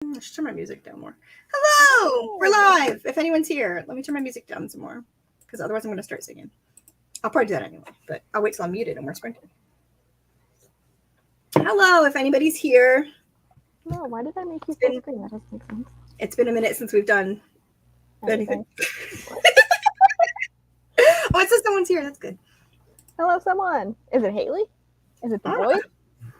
I should turn my music down more. Hello! We're live! If anyone's here, let me turn my music down some more. Because otherwise I'm going to start singing. I'll probably do that anyway, but I'll wait till I'm muted and we're sprinting. Hello, if anybody's here. No, why did I make you full screen? That doesn't make sense. It's been a minute since we've done anything. Oh, it says someone's here. That's good. Hello, someone. Is it Haley? Is it the Void?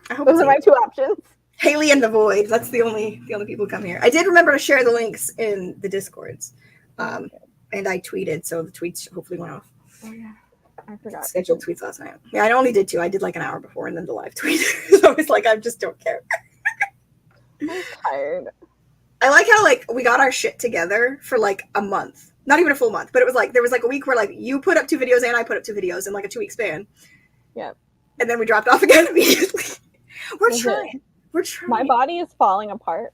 I hope Those are my two options. Haley and the Void. That's the only people who come here. I did remember to share the links in the Discords. And I tweeted, so the tweets hopefully went off. Oh, yeah. I forgot. Scheduled tweets last night. Yeah, I only did two. I did like an hour before and then the live tweet. So it's like, I just don't care. I'm tired. I like how like we got our shit together for like a month. Not even a full month, but it was like there was like a week where like you put up 2 videos and I put up 2 videos in like a 2-week span. Yep. And then we dropped off again immediately. We're trying. We're trying. My body is falling apart.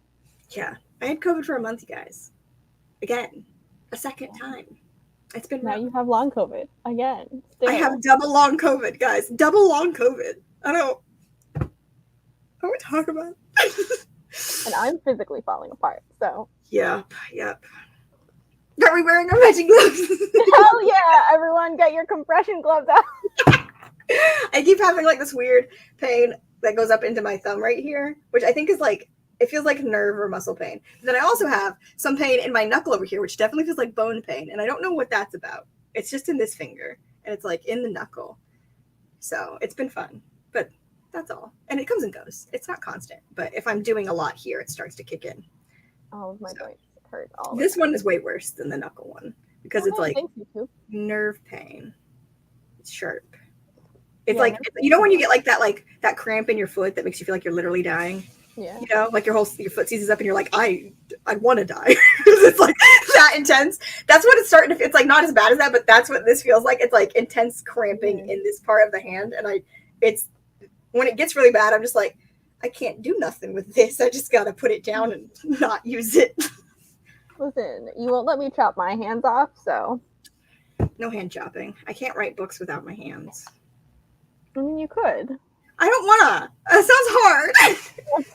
Yeah. I had COVID for a month, you guys. Again. A second time. It's been now you have long COVID again. Still. I have double long COVID, guys. Double long COVID. I don't want to talk about it. And I'm physically falling apart, so. Yep. Are we wearing our magic gloves? Hell yeah! Everyone get your compression gloves out. I keep having like this weird pain that goes up into my thumb right here, which I think is like, it feels like nerve or muscle pain. But then I also have some pain in my knuckle over here, which definitely feels like bone pain. And I don't know what that's about. It's just in this finger and it's like in the knuckle. So it's been fun, but that's all. And it comes and goes. It's not constant, but if I'm doing a lot here, it starts to kick in. All of my joints hurt. All this one is way worse than the knuckle one because it's like nerve pain. It's sharp. It's like, you know when you get like that cramp in your foot that makes you feel like you're literally dying? Yeah. You know, like your foot seizes up and you're like, I want to die. It's like that intense. That's what it's starting to, it's like not as bad as that, but that's what this feels like. It's like intense cramping in this part of the hand. And it's, when it gets really bad, I'm just like, I can't do nothing with this. I just got to put it down and not use it. Listen, you won't let me chop my hands off, so. No hand chopping. I can't write books without my hands. I mean, you could. I don't wanna. That sounds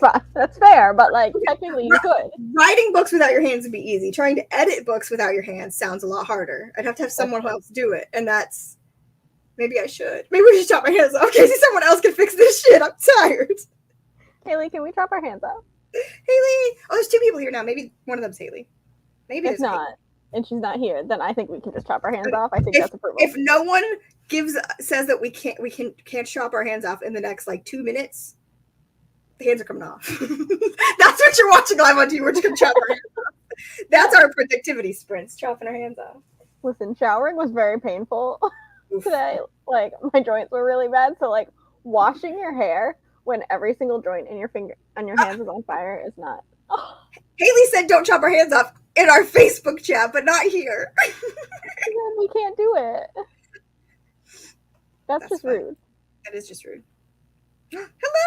hard. That's fair, but like technically you could. Writing books without your hands would be easy. Trying to edit books without your hands sounds a lot harder. I'd have to have someone else do it, and that's maybe I should. Maybe we should chop my hands off. Okay, someone else can fix this shit. I'm tired. Haley, can we chop our hands off? Haley. Oh, there's 2 people here now. Maybe one of them's Haley. Maybe it's not. Haley. And she's not here, then I think we can just chop our hands off. I think that's approval. If no one says that we can't chop our hands off in the next like 2 minutes, the hands are coming off. That's what you're watching live on TV. We're just gonna chop our hands off. That's our productivity sprints, chopping our hands off. Listen, showering was very painful today. Like my joints were really bad. So like washing your hair when every single joint in your finger on your hands is on fire is not. Haley said don't chop our hands off in our Facebook chat, but not here. We can't do it. That's just fine. Rude. That is just rude.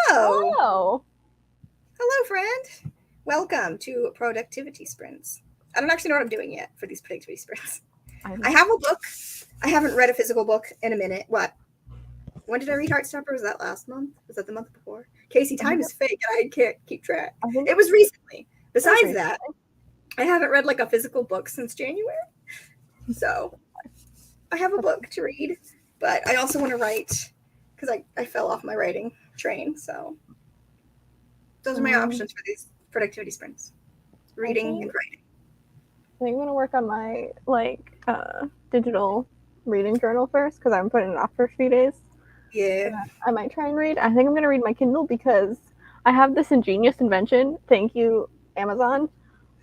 Hello, friend. Welcome to Productivity Sprints. I don't actually know what I'm doing yet for these productivity sprints. I have a book. I haven't read a physical book in a minute. What? When did I read Heartstopper? Was that last month? Was that the month before? Casey, time is fake and I can't keep track. It was recently. Besides that, I haven't read like a physical book since January. So I have a book to read, but I also want to write because I fell off my writing train. So those are my options for these productivity sprints. Reading and writing. I think I'm going to work on my digital reading journal first because I'm putting it off for a few days. Yeah. I might try and read. I think I'm going to read my Kindle because I have this ingenious invention. Thank you, Amazon.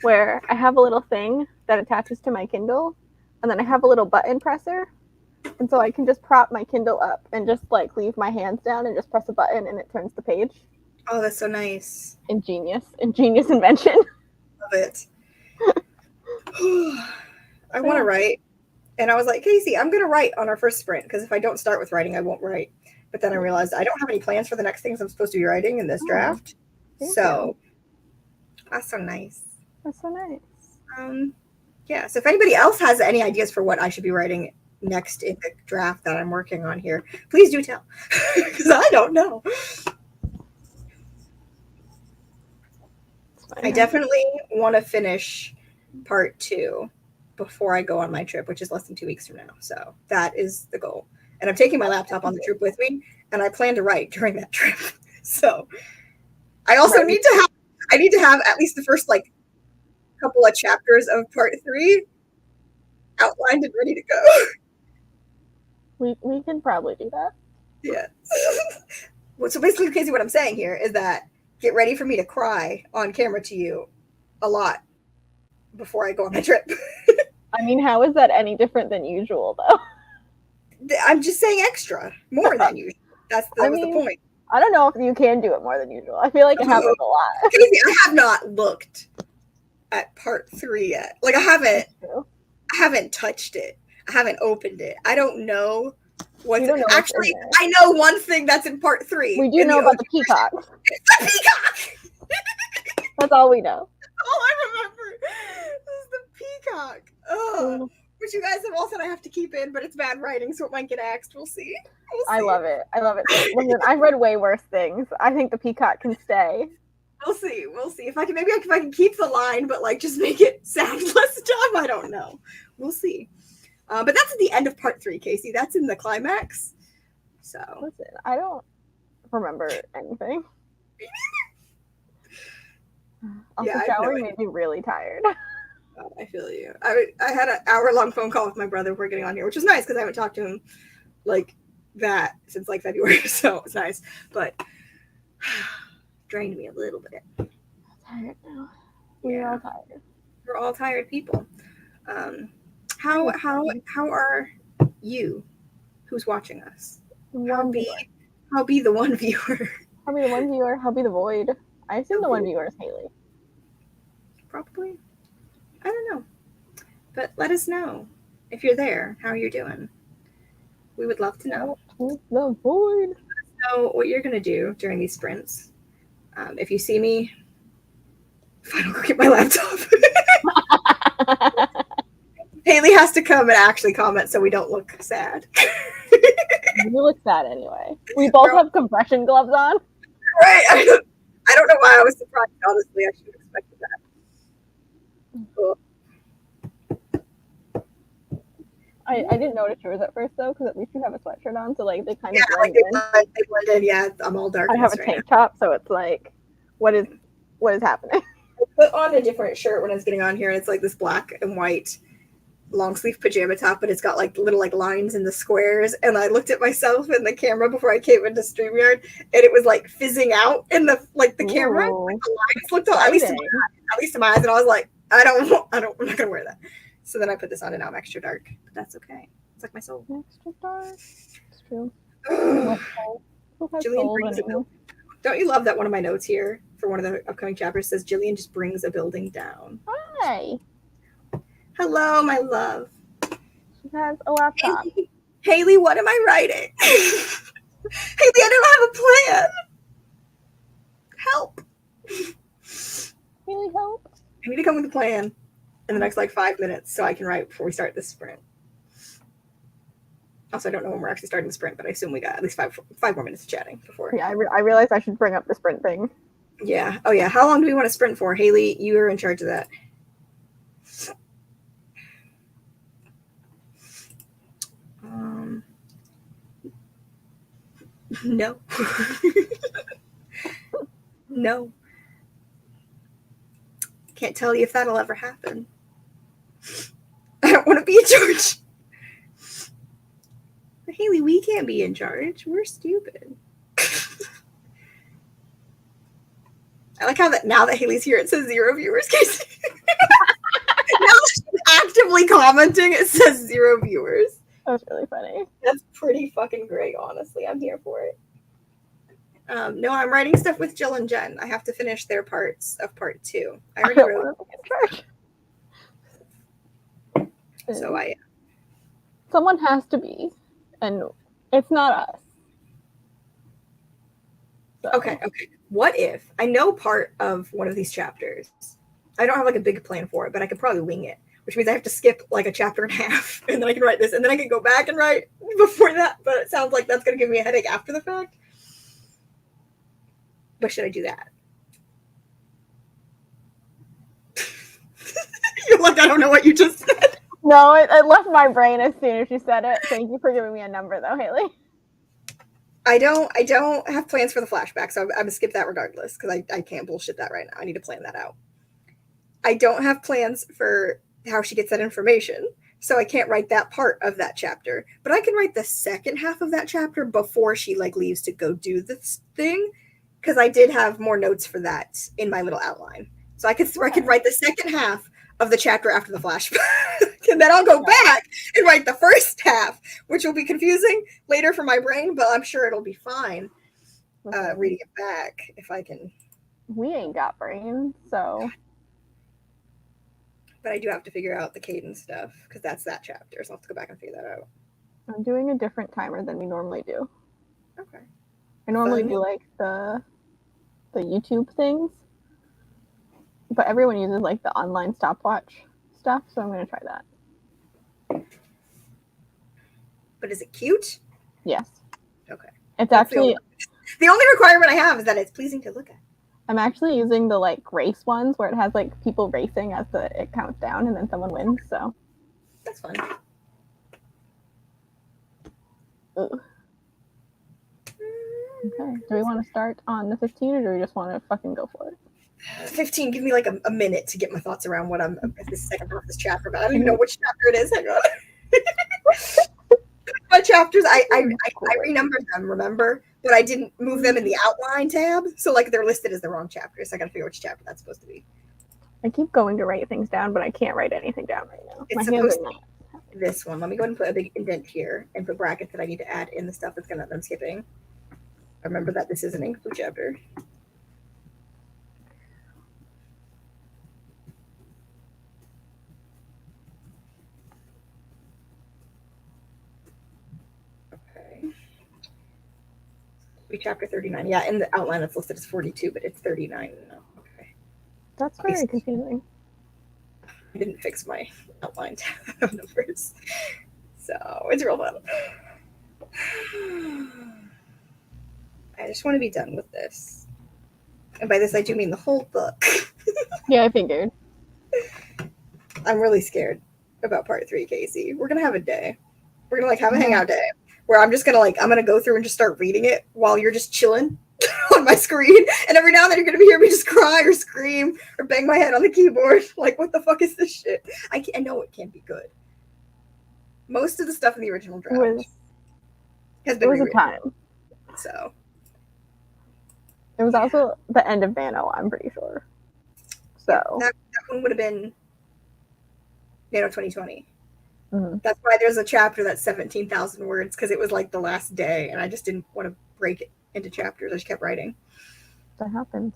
Where I have a little thing that attaches to my Kindle, and then I have a little button presser, and so I can just prop my Kindle up and just like leave my hands down and just press a button and it turns the page. Oh, that's so nice. Ingenious invention. Love it. I want to write, and I was like, Casey, I'm going to write on our first sprint, because if I don't start with writing, I won't write. But then I realized I don't have any plans for the next things I'm supposed to be writing in this draft. So that's so nice. That's so nice. Yeah, so if anybody else has any ideas for what I should be writing next in the draft that I'm working on here, please do tell, because I don't know. I definitely want to finish part 2 before I go on my trip, which is less than 2 weeks from now. So that is the goal. And I'm taking my laptop on the trip with me, and I plan to write during that trip. So I also need to have at least the first like couple of chapters of part 3 outlined and ready to go. We can probably do that. Yeah. So basically, Casey, what I'm saying here is that get ready for me to cry on camera to you a lot before I go on my trip. I mean, how is that any different than usual, though? I'm just saying extra, more than usual. That was the point. I don't know if you can do it more than usual. I feel like it happens a lot. Casey, I have not looked at part 3 yet. Like I haven't touched it. I haven't opened it. I don't know what's actually. I know one thing that's in part 3. We do know about the peacock. The peacock. That's all we know. All I remember is the peacock. Oh, which you guys have all said I have to keep in, but it's bad writing, so it might get axed. We'll see. I love it. Listen, I've read way worse things. I think the peacock can stay. We'll see. If I can keep the line, but like just make it sound less dumb. I don't know. We'll see. But that's at the end of part 3, Casey. That's in the climax. So listen, I don't remember anything. Also, showering made me really tired. Oh, I feel you. I had an hour-long phone call with my brother before getting on here, which was nice because I haven't talked to him like that since like February, so it's nice. But drained me a little bit. I'm tired now. We're all tired. We're all tired people. How are you? Who's watching us? How be the one viewer? How be the one viewer? How be the void? I assume the one viewer is Haley. Probably. I don't know. But let us know if you're there, how you're doing. We would love to know. The void. Let us know what you're going to do during these sprints. If you see me, fine, I'll go get my laptop. Haley has to come and actually comment so we don't look sad. You look sad anyway. We both have compression gloves on. Right. I don't know why I was surprised. Honestly, I should have expected that. Cool. I didn't notice yours at first though, because at least you have a sweatshirt on, so like they kind of blend in. They blend in. Yeah, I'm all dark. I have a tank top, so it's like, what is happening? I put on a different shirt when I was getting on here, and it's like this black and white long sleeve pajama top, but it's got like little like lines in the squares. And I looked at myself in the camera before I came into StreamYard, and it was like fizzing out in the camera. Like, the lines looked at least in my eyes, and I was like, I'm not gonna wear that. So then I put this on, and now I'm extra dark. But that's okay. It's like my soul. Extra dark. It's true. Jillian brings a building. Don't you love that one of my notes here for one of the upcoming chapters says Jillian just brings a building down? Hi. Hello, my love. She has a laptop. Haley, what am I writing? Haley, I don't have a plan. Help. Haley, help. I need to come with a plan in the next like 5 minutes so I can write before we start this sprint. Also, I don't know when we're actually starting the sprint, but I assume we got at least five more minutes of chatting before. Yeah, I realized I should bring up the sprint thing. Yeah. Oh, yeah. How long do we want to sprint for? Haley, you are in charge of that. No. No. Can't tell you if that'll ever happen. I don't want to be in charge. But Haley, we can't be in charge. We're stupid. I like how now that Haley's here, it says 0 viewers. Casey. Now that she's actively commenting, it says 0 viewers. That's really funny. That's pretty fucking great, honestly. I'm here for it. No, I'm writing stuff with Jill and Jen. I have to finish their parts of part 2. I already wrote. So someone has to be, and it's not us. So. Okay. What if I know part of one of these chapters? I don't have like a big plan for it, but I could probably wing it, which means I have to skip like a chapter and a half, and then I can write this, and then I can go back and write before that. But it sounds like that's going to give me a headache after the fact. But should I do that? don't know what you just said. No, it left my brain as soon as you said it. Thank you for giving me a number, though, Haley. I don't have plans for the flashback, so I'm gonna skip that regardless because I can't bullshit that right now. I need to plan that out. I don't have plans for how she gets that information, so I can't write that part of that chapter. But I can write the second half of that chapter before she like leaves to go do this thing, because I did have more notes for that in my little outline. So I could write the second half of the chapter after the flashback, and then I'll go back and write the first half, which will be confusing later for my brain, but I'm sure it'll be fine reading it back if I can. We ain't got brains, so. But I do have to figure out the cadence stuff because that's that chapter, so I'll have to go back and figure that out. I'm doing a different timer than we normally do. Okay. I normally do like the YouTube things, but everyone uses like the online stopwatch stuff, so I'm going to try that. But is it cute? Yes. Okay. It's actually the only requirement I have is that it's pleasing to look at. I'm actually using the like race ones where it has like people racing as it counts down and then someone wins. So that's fun. Ooh. Okay. Do we want to start on the 15 or do we just want to fucking go for it? 15. Give me like a minute to get my thoughts around what I'm this second half of this chapter. But I don't even know which chapter it is. Hang on. My chapters, I renumbered them. Remember? But I didn't move them in the outline tab, so like they're listed as the wrong chapter. So I gotta figure which chapter that's supposed to be. I keep going to write things down, but I can't write anything down right now. It's supposed to be this one. Let me go ahead and put a big indent here and put brackets that I need to add in the stuff that's gonna I'm skipping. I remember that this is an include chapter. Chapter 39. Yeah, in the outline it's listed as 42, but it's 39. No. Okay. That's very confusing. I didn't fix my outline tab numbers. So it's real fun. I just want to be done with this. And by this I do mean the whole book. Yeah, I figured. I'm really scared about part 3, Casey. We're gonna have a day. We're gonna like have a hangout day. Where I'm just gonna I'm gonna go through and just start reading it while you're just chilling on my screen, and every now and then you're gonna hear me just cry or scream or bang my head on the keyboard. Like, what the fuck is this shit? I know it can't be good. Most of the stuff in the original draft has been rewritten. A time. So it was also the end of Nano, I'm pretty sure. So that one would have been Nano 2020. Mm-hmm. That's why there's a chapter that's 17,000 words, because it was like the last day and I just didn't want to break it into chapters. I just kept writing. That happens.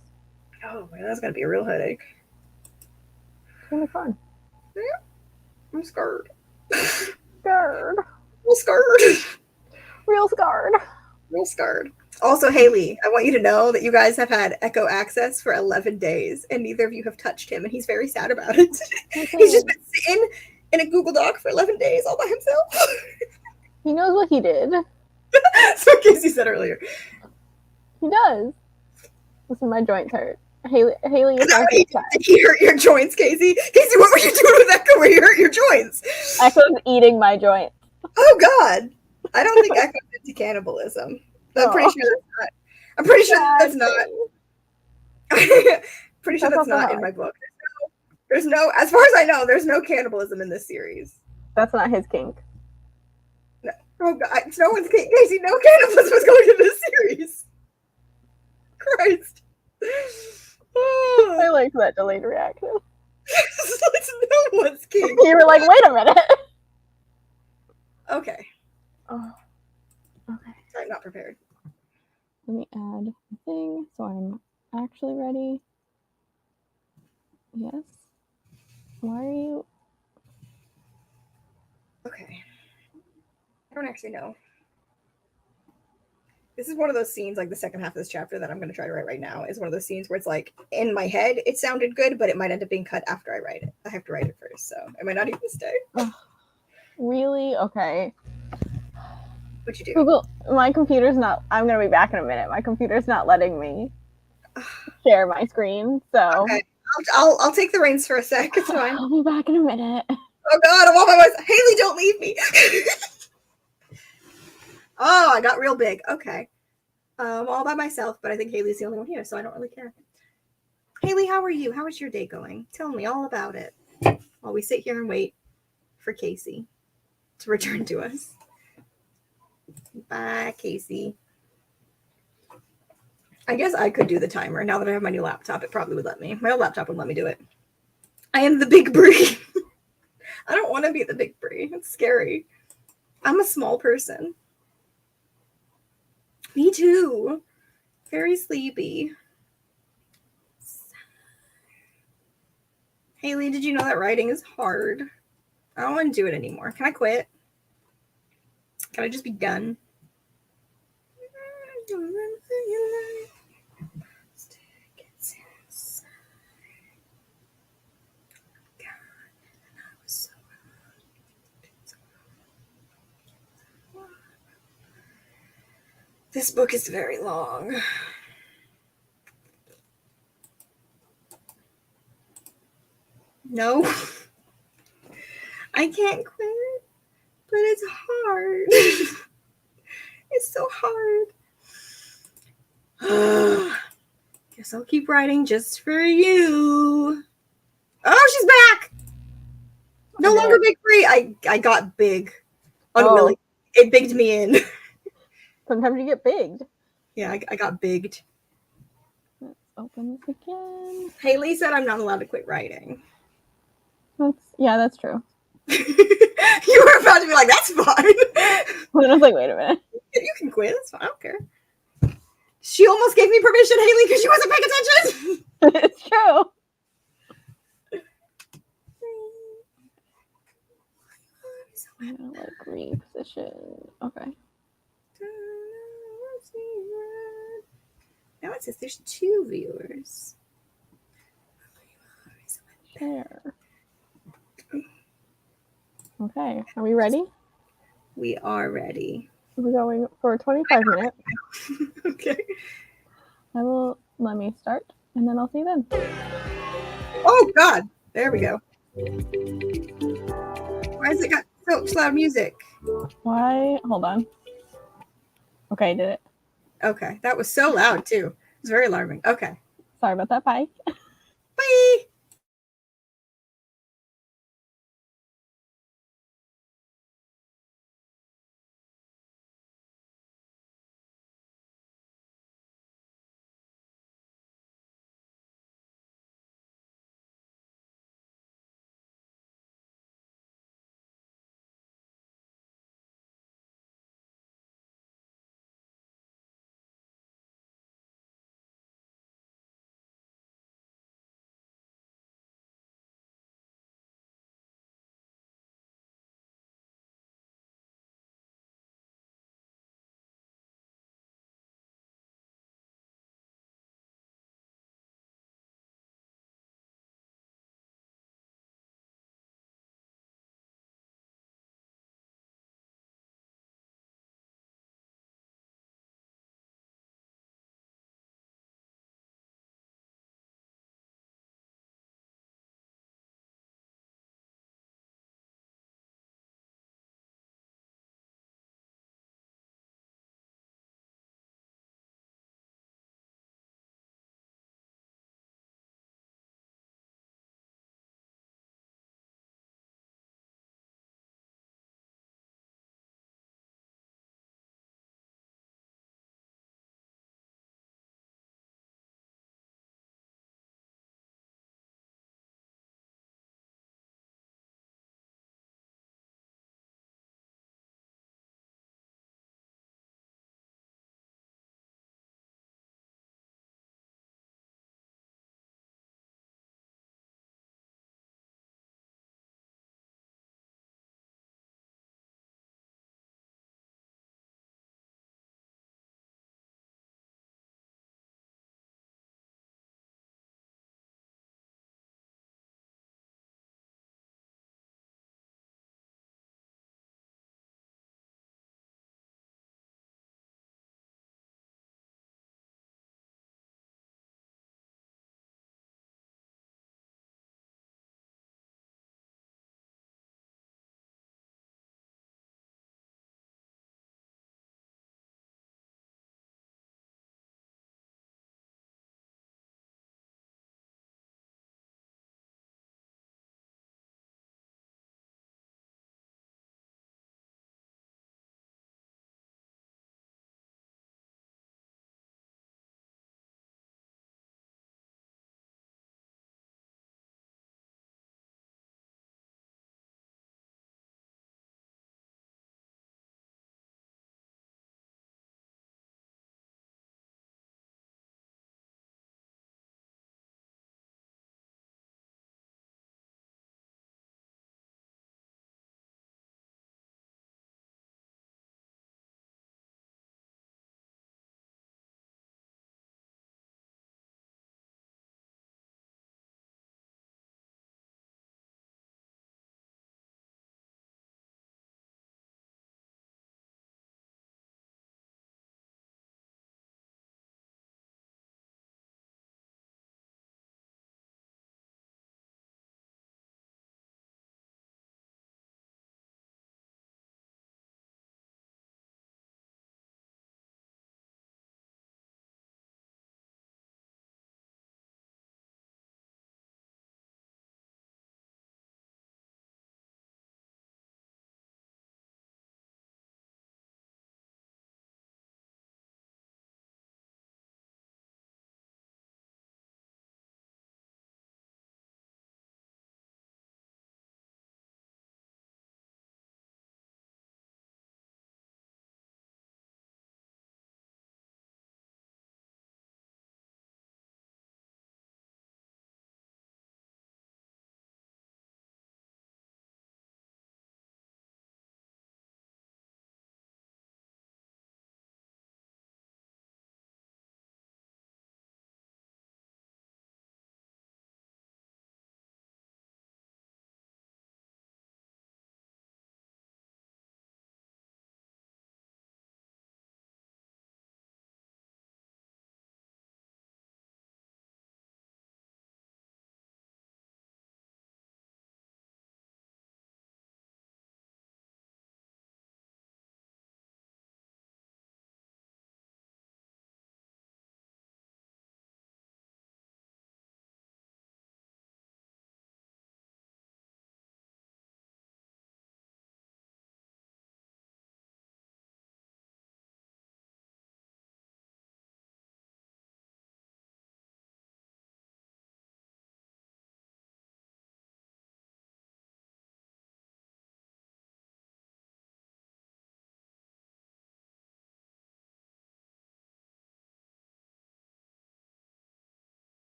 Oh man, that's gonna be a real headache. It's gonna be fun. Yeah, I'm scared. Scared. Real scared. Real scared. Real scared. Also, Haley, I want you to know that you guys have had Echo access for 11 days and neither of you have touched him, and he's very sad about it. Okay. He's just been sitting in a Google Doc for 11 days all by himself. He knows what he did. So Casey said earlier. He does. Listen, my joints hurt. Haley is not Did he hurt your joints, Casey? Casey, what were you doing with Echo where you hurt your joints? Echo's eating my joints. Oh God. I don't think Echo's into cannibalism. I'm pretty sure that's not. I'm pretty sure that's not. Pretty sure that's not in my book. There's no, as far as I know, there's no cannibalism in this series. That's not his kink. No, oh God, it's no one's kink. Casey, no cannibalism is going in this series. Christ. I like that delayed reaction. It's no one's kink. You were like, wait a minute. Okay. Oh. Okay. I'm not prepared. Let me add a thing so I'm actually ready. Yes. Why are you? Okay. I don't actually know. This is one of those scenes, like the second half of this chapter that I'm going to try to write right now, is one of those scenes where it's like, in my head, it sounded good, but it might end up being cut after I write it. I have to write it first, so it might not even stay. Really? Okay. What'd you do? Google, my computer's not, I'm going to be back in a minute. My computer's not letting me share my screen, so. Okay. I'll take the reins for a sec. It's fine. I'll be back in a minute. Oh God, I'm all by myself. Haley, don't leave me. Oh, I got real big. Okay. All by myself, but I think Haley's the only one here, so I don't really care. Haley, how are you? How is your day going? Tell me all about it while we sit here and wait for Casey to return to us. Bye, Casey. I guess I could do the timer. Now that I have my new laptop, it probably would let me. My old laptop would let me do it. I am the big Brie. I don't want to be the big Brie. It's scary. I'm a small person. Me too. Very sleepy. Haley, did you know that writing is hard? I don't want to do it anymore. Can I quit? Can I just be done? This book is very long. No. I can't quit, but it's hard. It's so hard. Guess I'll keep writing just for you. Oh, she's back. No longer big Brie. I got big. Unwilling. It bigged me in. Sometimes you get bigged. Yeah, I got bigged. Let's open this again. Haley said I'm not allowed to quit writing. That's true. You were about to be like, that's fine. And I was like, wait a minute. You can quit. That's fine. I don't care. She almost gave me permission, Haley, because she wasn't paying attention. It's true. I'm gonna like reposition. Okay. Now it says there's 2 viewers. There. Okay. Are we ready? We are ready. We're going for 25 minutes. Okay. Let me start, and then I'll see you then. Oh, God. There we go. Why has it got so loud music? Why? Hold on. Okay, I did it. Okay. That was so loud, too. It was very alarming. Okay. Sorry about that. Bye. Bye.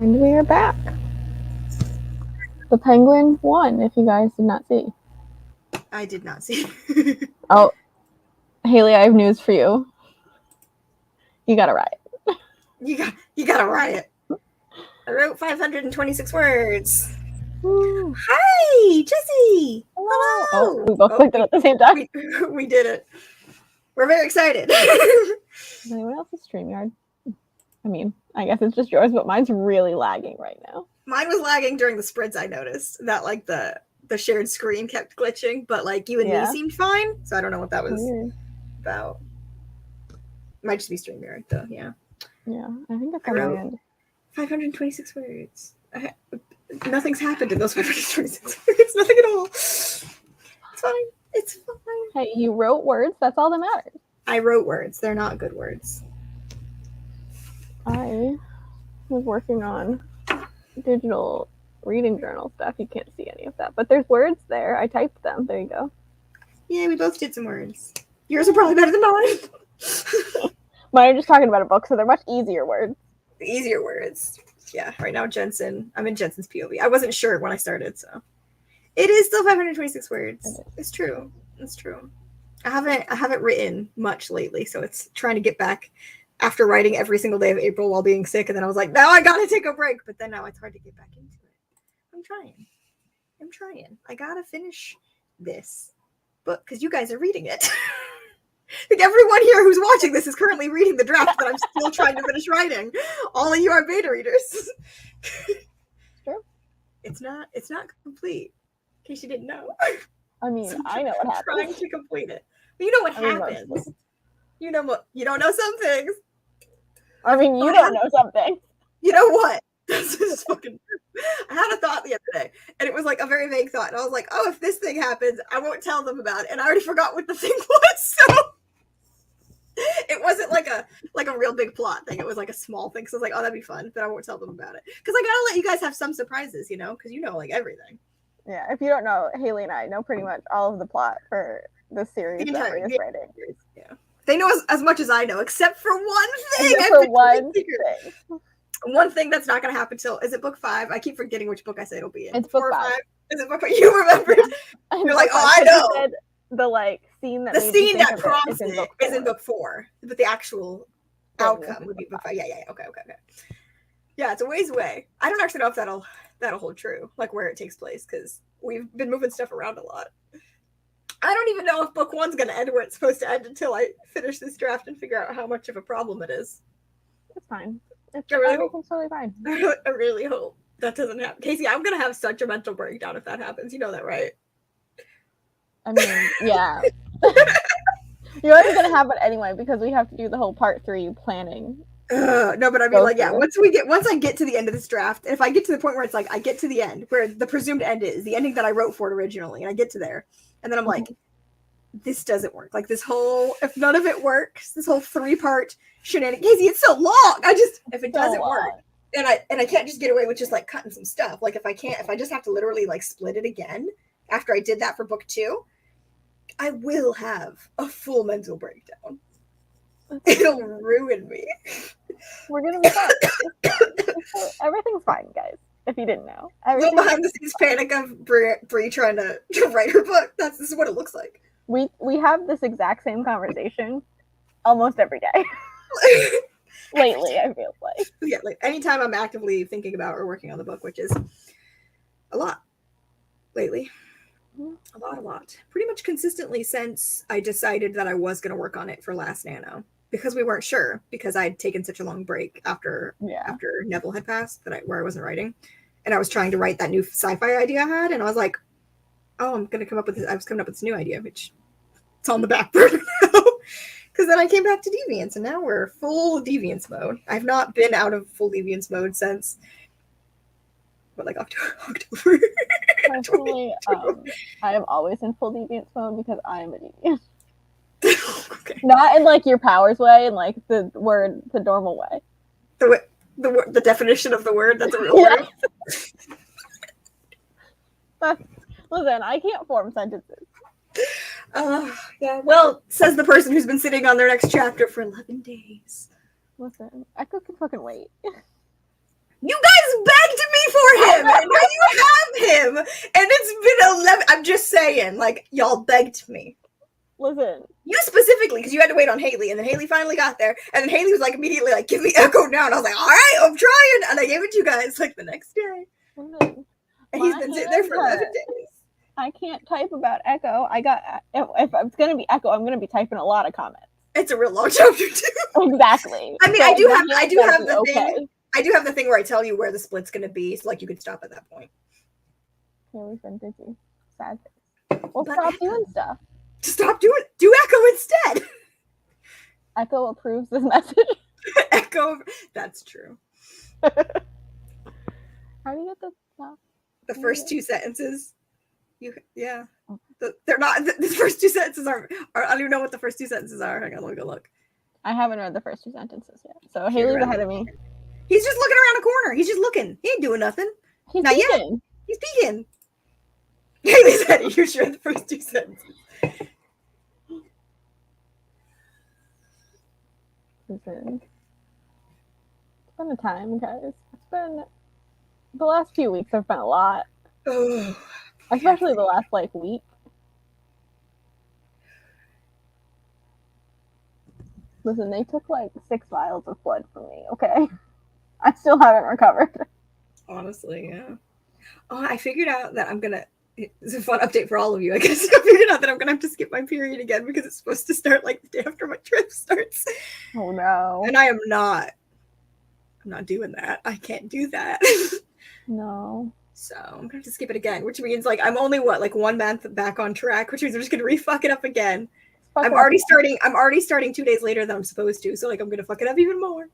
And we are back. The Penguin won, if you guys did not see. I did not see. Oh, Haley, I have news for you. You got to riot. You got to riot. I wrote 526 words. Woo. Hi, Jessie. Hello. Oh, we both clicked it at the same time. We did it. We're very excited. Is anyone else's StreamYard? I mean, I guess it's just yours, but mine's really lagging right now. Mine was lagging during the sprints. I noticed that like the shared screen kept glitching, but like you and me seemed fine. So I don't know what that was about. Might just be StreamYard though. Yeah. Yeah, I think that's on my end. 526 words. Nothing's happened in those 526 words. Nothing at all. It's fine. It's fine. Hey, you wrote words. That's all that matters. I wrote words. They're not good words. I was working on digital reading journal stuff. You can't see any of that, but there's words there. I typed them. There you go. Yeah, we both did some words. Yours are probably better than mine. Mine are just talking about a book, so they're much easier words. The easier words. Yeah, right now I'm in Jensen's POV. I wasn't sure when I started, so. It is still 526 words. It's true. It's true. I haven't written much lately, so it's trying to get back after writing every single day of April while being sick, and then I was like, now I gotta take a break, but then now it's hard to get back into it. I'm trying. I gotta finish this book, because you guys are reading it. Like everyone here who's watching this is currently reading the draft that I'm still trying to finish writing. All of you are beta readers. True. It's not complete. In case you didn't know. I mean, so I know what happens. I'm trying to complete it. But you know what happens. Mostly. You don't know some things. I mean, you don't know something. You know what? This is fucking true. I had a thought the other day, and it was like a very vague thought. And I was like, oh, if this thing happens, I won't tell them about it. And I already forgot what the thing was, so it wasn't like a real big plot thing. It was like a small thing. So I was like, oh, that'd be fun, but I won't tell them about it. Because I gotta let you guys have some surprises, because you know like everything. Yeah, if you don't know, Haley and I know pretty much all of the plot for the series that we're just writing. Yeah. They know as much as I know, except for one thing. One thing that's not going to happen till, is it book 5? I keep forgetting which book I say it'll be in. It's book 5. Is it book 5? You remember? You're like, oh, I know. The scene that prompts it is in book 4, but the actual outcome would be book 5. Yeah. Okay. Yeah, it's a ways away. I don't actually know if that'll hold true, like where it takes place, because we've been moving stuff around a lot. I don't even know if book 1's going to end where it's supposed to end until I finish this draft and figure out how much of a problem it is. It's fine. It's totally fine. I really hope that doesn't happen. Casey, I'm going to have such a mental breakdown if that happens. You know that, right? I mean, yeah. You're always going to have it anyway, because we have to do the whole part 3 planning. No, but I mean, like, yeah, once I get to the end of this draft, if I get to the point where it's like, I get to the end, where the presumed end is, the ending that I wrote for it originally, and I get to there, and then I'm like, this doesn't work. Like, if none of it works, this whole 3-part shenanigans, Casey, it's so long. If it doesn't work, and I can't just get away with just, like, cutting some stuff. Like, if I just have to literally, like, split it again, after I did that for book 2, I will have a full mental breakdown. It'll ruin me. We're gonna be fine. Everything's fine, guys. If you didn't know, the behind the scenes panic of Brie trying to write her book. This is what it looks like. We have this exact same conversation almost every day. Lately, I feel like. Yeah, like anytime I'm actively thinking about or working on the book, which is a lot lately. A lot. Pretty much consistently since I decided that I was going to work on it for Last Nano. Because we weren't sure, because I had taken such a long break after Neville had passed, where I wasn't writing. And I was trying to write that new sci-fi idea I had, and I was like, oh, I'm going to come up with this. I was coming up with this new idea, which it's on the back burner now. Because then I came back to Deviance, and now we're full Deviance mode. I've not been out of full Deviance mode since, October? Personally, I am always in full Deviance mode because I am a Deviant. Okay. Not in like your powers way, in like the normal way. The definition of the word, that's a real word. Listen, I can't form sentences. Yeah. Well, says the person who's been sitting on their next chapter for 11 days. Listen, I can fucking wait. You guys begged me for him, and now you have him, and it's been 11. I'm just saying, like, y'all begged me. Listen. You specifically, because you had to wait on Haley, and then Haley finally got there, and then Haley was like immediately like, "Give me Echo now," and I was like, "All right, I'm trying," and I gave it to you guys like the next day. Listen. And he's been sitting there for 11 days. I can't type about Echo. If it's gonna be Echo, I'm gonna be typing a lot of comments. It's a real long chapter too. Exactly. I mean, so I do have the okay. thing. I do have the thing where I tell you where the split's gonna be, so like you could stop at that point. Yeah, we've been busy. Sad things. Well, stop doing stuff. Do Echo instead. Echo approves this message. Echo. That's true. How do you get the stuff? The first two sentences. They're not. The first two sentences are. I don't even know what the first two sentences are. Hang on, let me go look. I haven't read the first two sentences yet, so Haley's ahead of me. He's just looking around a corner. He's just looking. He ain't doing nothing. He's peeking. He's peeking. Haley said, "You should read the first two sentences." Listen, it's been a time, guys. It's been the last few weeks. Have been a lot, especially the last week. Listen, they took 6 vials of blood from me. Okay, I still haven't recovered. Honestly, yeah. Oh, I figured out that I'm gonna. It's a fun update for all of you, I guess. I figured out that I'm gonna have to skip my period again because it's supposed to start the day after my trip starts. Oh no! And I am not. I'm not doing that. I can't do that. No. So I'm gonna have to skip it again, which means I'm only 1 month back on track, which means I'm just gonna re-fuck it up again. I'm already starting 2 days later than I'm supposed to, so I'm gonna fuck it up even more.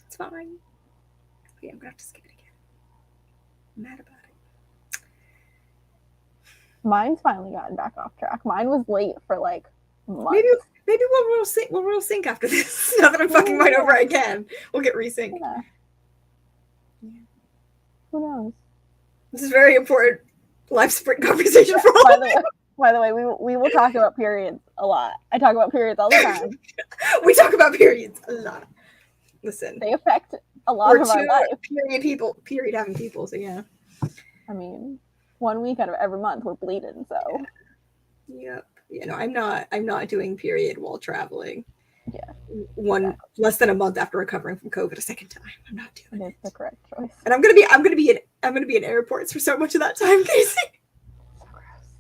It's fine. Yeah, I'm gonna have to skip it again. I'm mad about it. Mine's finally gotten back off track. Mine was late for months. Maybe we'll real sync after this. Now that I'm fucking mine over again, we'll get resynced. Yeah. Who knows? This is very important live sprint conversation for all of you. By the way, we will talk about periods a lot. I talk about periods all the time. We talk about periods a lot. Listen, they affect a lot of our life. Period having people. So yeah. I mean, 1 week out of every month we're bleeding. So. Yep. Yeah. No, I'm not doing period while traveling. Yeah. Less than a month after recovering from COVID a second time. I'm not doing it. It's the correct choice. And I'm gonna be in airports for so much of that time, Casey.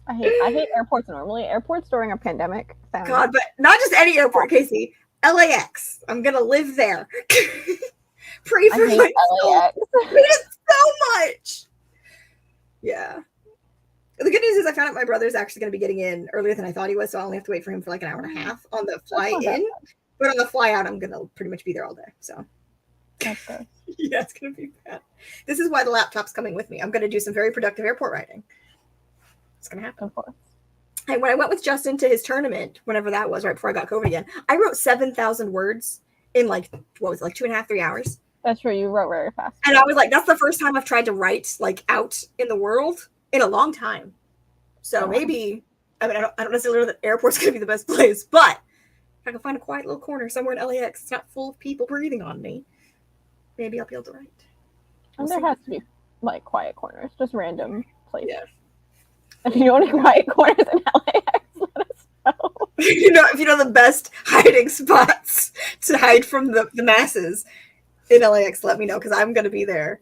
I hate airports normally. Airports during a pandemic. God, but not just any airport, Casey. LAX. I'm gonna live there. Pray for myself. LAX. I hate it so much. Yeah. The good news is I found out my brother's actually going to be getting in earlier than I thought he was, so I only have to wait for him for an hour and a half on the fly in. But on the fly out, I'm going to pretty much be there all day. So. That's good. Yeah, it's going to be bad. This is why the laptop's coming with me. I'm going to do some very productive airport writing. It's going to happen. Of course. And when I went with Justin to his tournament, whenever that was, right before I got COVID again, I wrote 7,000 words in 2.5, 3 hours. That's true. You wrote very fast. And I was like, that's the first time I've tried to write out in the world in a long time. So maybe, I don't necessarily know that airport's going to be the best place, but if I can find a quiet little corner somewhere in LAX, it's not full of people breathing on me, maybe I'll be able to write. And there has to be quiet corners, just random places. Yeah. If you know any quiet corners in LAX, let us know. If you know the best hiding spots to hide from the masses in LAX, let me know, because I'm going to be there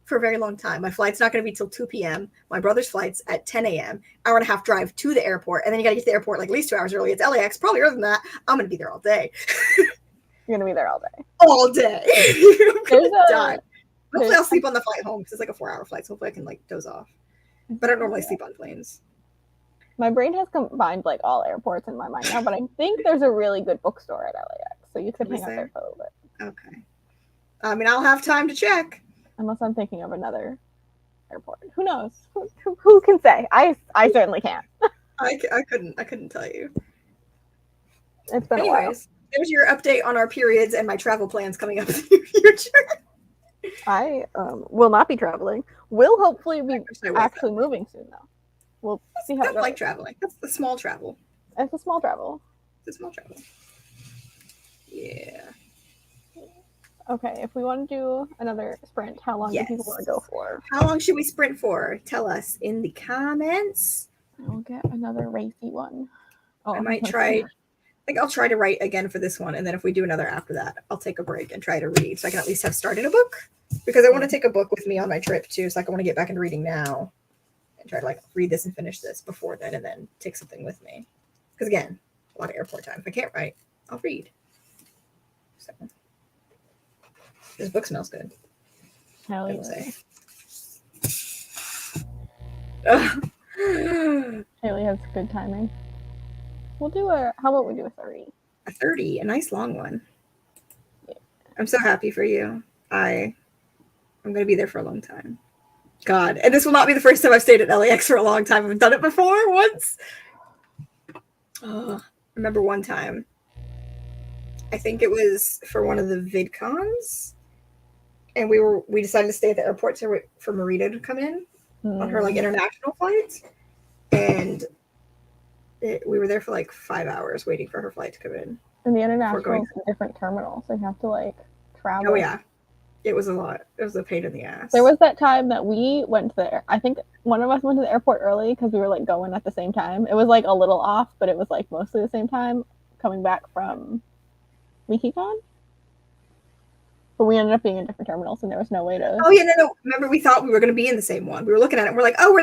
for a very long time. My flight's not going to be till 2 p.m. My brother's flight's at 10 a.m. Hour and a half drive to the airport, and then you got to get to the airport at least 2 hours early. It's LAX, probably earlier than that. I'm going to be there all day. You're going to be there all day. All day. I'm going to die. Hopefully I'll sleep on the flight home, because it's a 4-hour flight, so hopefully I can doze off. But I don't normally sleep on planes. My brain has combined all airports in my mind now, but I think there's a really good bookstore at LAX, so you could hang out there for a little bit. Okay. I mean, I'll have time to check. Unless I'm thinking of another airport. Who knows? Who can say? I certainly can't. I couldn't tell you. It's been a while. There's your update on our periods and my travel plans coming up in the future. I will not be traveling. Will hopefully be actually moving soon, though. We'll see how it goes. Like traveling. That's the small travel. It's a small travel. It's a small travel. Yeah. Okay, if we want to do another sprint, how long do people want to go for? How long should we sprint for? Tell us in the comments. I'll get another racy one. Oh, I might try. I think I'll try to write again for this one, and then if we do another after that, I'll take a break and try to read so I can at least have started a book. Because I want to take a book with me on my trip too, so I want to get back into reading now and try to like read this and finish this before then, and then take something with me. Because again, a lot of airport time. If I can't write, I'll read. So this book smells good. Hell yeah. Haley has good timing. We'll do how about we do a 30? A 30, a nice long one. Yeah. I'm so happy for you. I'm going to be there for a long time. God. And this will not be the first time I've stayed at LAX for a long time. I've done it before once. I remember one time. I think it was for one of the VidCons. And we decided to stay at the airport for Marita to come in on her like international flight. And we were there for like 5 hours waiting for her flight to come in. And the international is a different terminal, so you have to like travel. Oh yeah. It was a lot. It was a pain in the ass. There was that time that we went there. I think one of us went to the airport early because we were like going at the same time. It was like a little off, but it was like mostly the same time coming back from WikiCon. But we ended up being in different terminals, and there was no way to. Oh yeah, no. Remember, we thought we were going to be in the same one. We were looking at it, and we're like, oh, we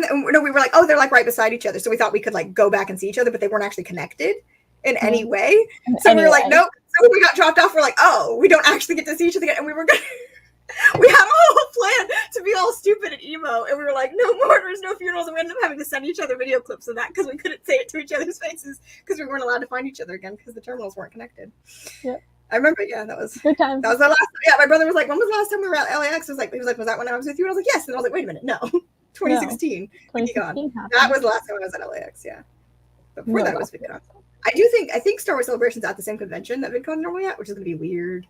were like, oh, they're like right beside each other. So we thought we could like go back and see each other, but they weren't actually connected in any way. So we were like, nope. So when we got dropped off, we're like, oh, we don't actually get to see each other again, and we were gonna. We had a whole plan to be all stupid and emo, and we were like, no mourners, no funerals, and we ended up having to send each other video clips of that because we couldn't say it to each other's faces because we weren't allowed to find each other again because the terminals weren't connected. Yep. I remember, yeah, that was good time. That was the last. Yeah, my brother was like, "When was the last time we were at LAX?" He was like, "Was that when I was with you?" And I was like, "Yes." And I was like, "Wait a minute, no, 2016. No, 2016 that was the last time I was at LAX. Yeah, before that was VidCon. I think Star Wars Celebration's at the same convention that VidCon's normally at, which is going to be weird.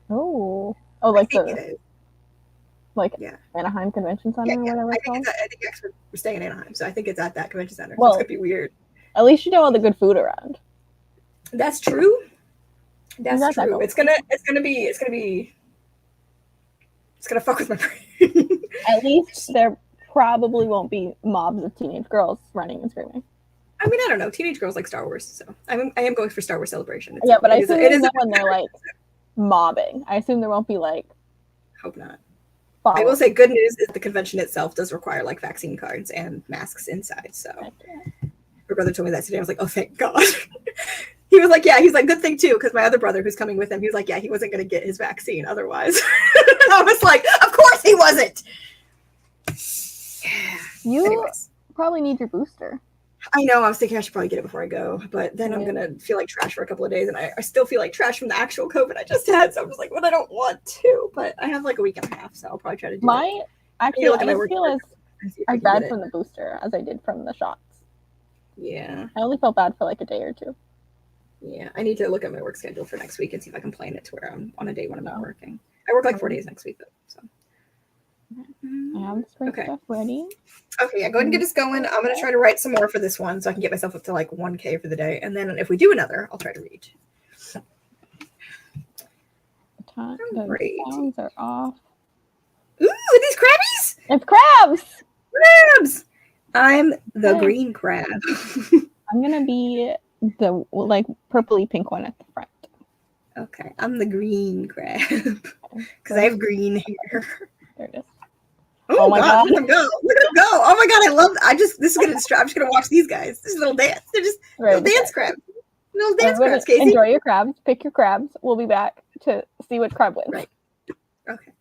Oh, like Anaheim Convention Center or whatever it's called. I think we're staying in Anaheim, so I think it's at that convention center. So it's going to be weird. At least you know all the good food around. That's true. That's true. It's gonna fuck with my brain. At least there probably won't be mobs of teenage girls running and screaming. I mean, I don't know. Teenage girls like Star Wars, so I am going for Star Wars Celebration. But I assume when they're like mobbing. I assume there won't be like. Hope not. I will say, good news is the convention itself does require like vaccine cards and masks inside. So my brother told me that today. I was like, oh, thank God. He was like, yeah, he's like, good thing too, because my other brother who's coming with him, he was like, yeah, he wasn't going to get his vaccine otherwise. I was like, of course he wasn't. You probably need your booster. I know. I was thinking I should probably get it before I go, but then I'm going to feel like trash for a couple of days, and I still feel like trash from the actual COVID I just had, so I'm just like, well, I don't want to, but I have like a week and a half, so I'll probably try to do it. Actually, I didn't feel as bad from the booster as I did from the shots. Yeah. I only felt bad for like a day or two. Yeah, I need to look at my work schedule for next week and see if I can plan it to where I'm on a day when I'm not working. I work like 4 days next week, though. So I have the spring stuff ready. Okay, yeah, go ahead and get us going. I'm going to try to write some more for this one so I can get myself up to like 1K for the day. And then if we do another, I'll try to read. The sounds are off. Ooh, are these crabbies? It's crabs! Crabs! I'm the green crab. I'm going to be the like purpley pink one at the front. Okay, I'm the green crab because I have green hair. There it is. Oh my God! Let them go! Let them go! Oh my God! I love. I'm just gonna watch these guys. This is a little dance. They're just little dance crabs. Little dance crabs. Casey, enjoy your crabs. Pick your crabs. We'll be back to see which crab wins. Right. Okay.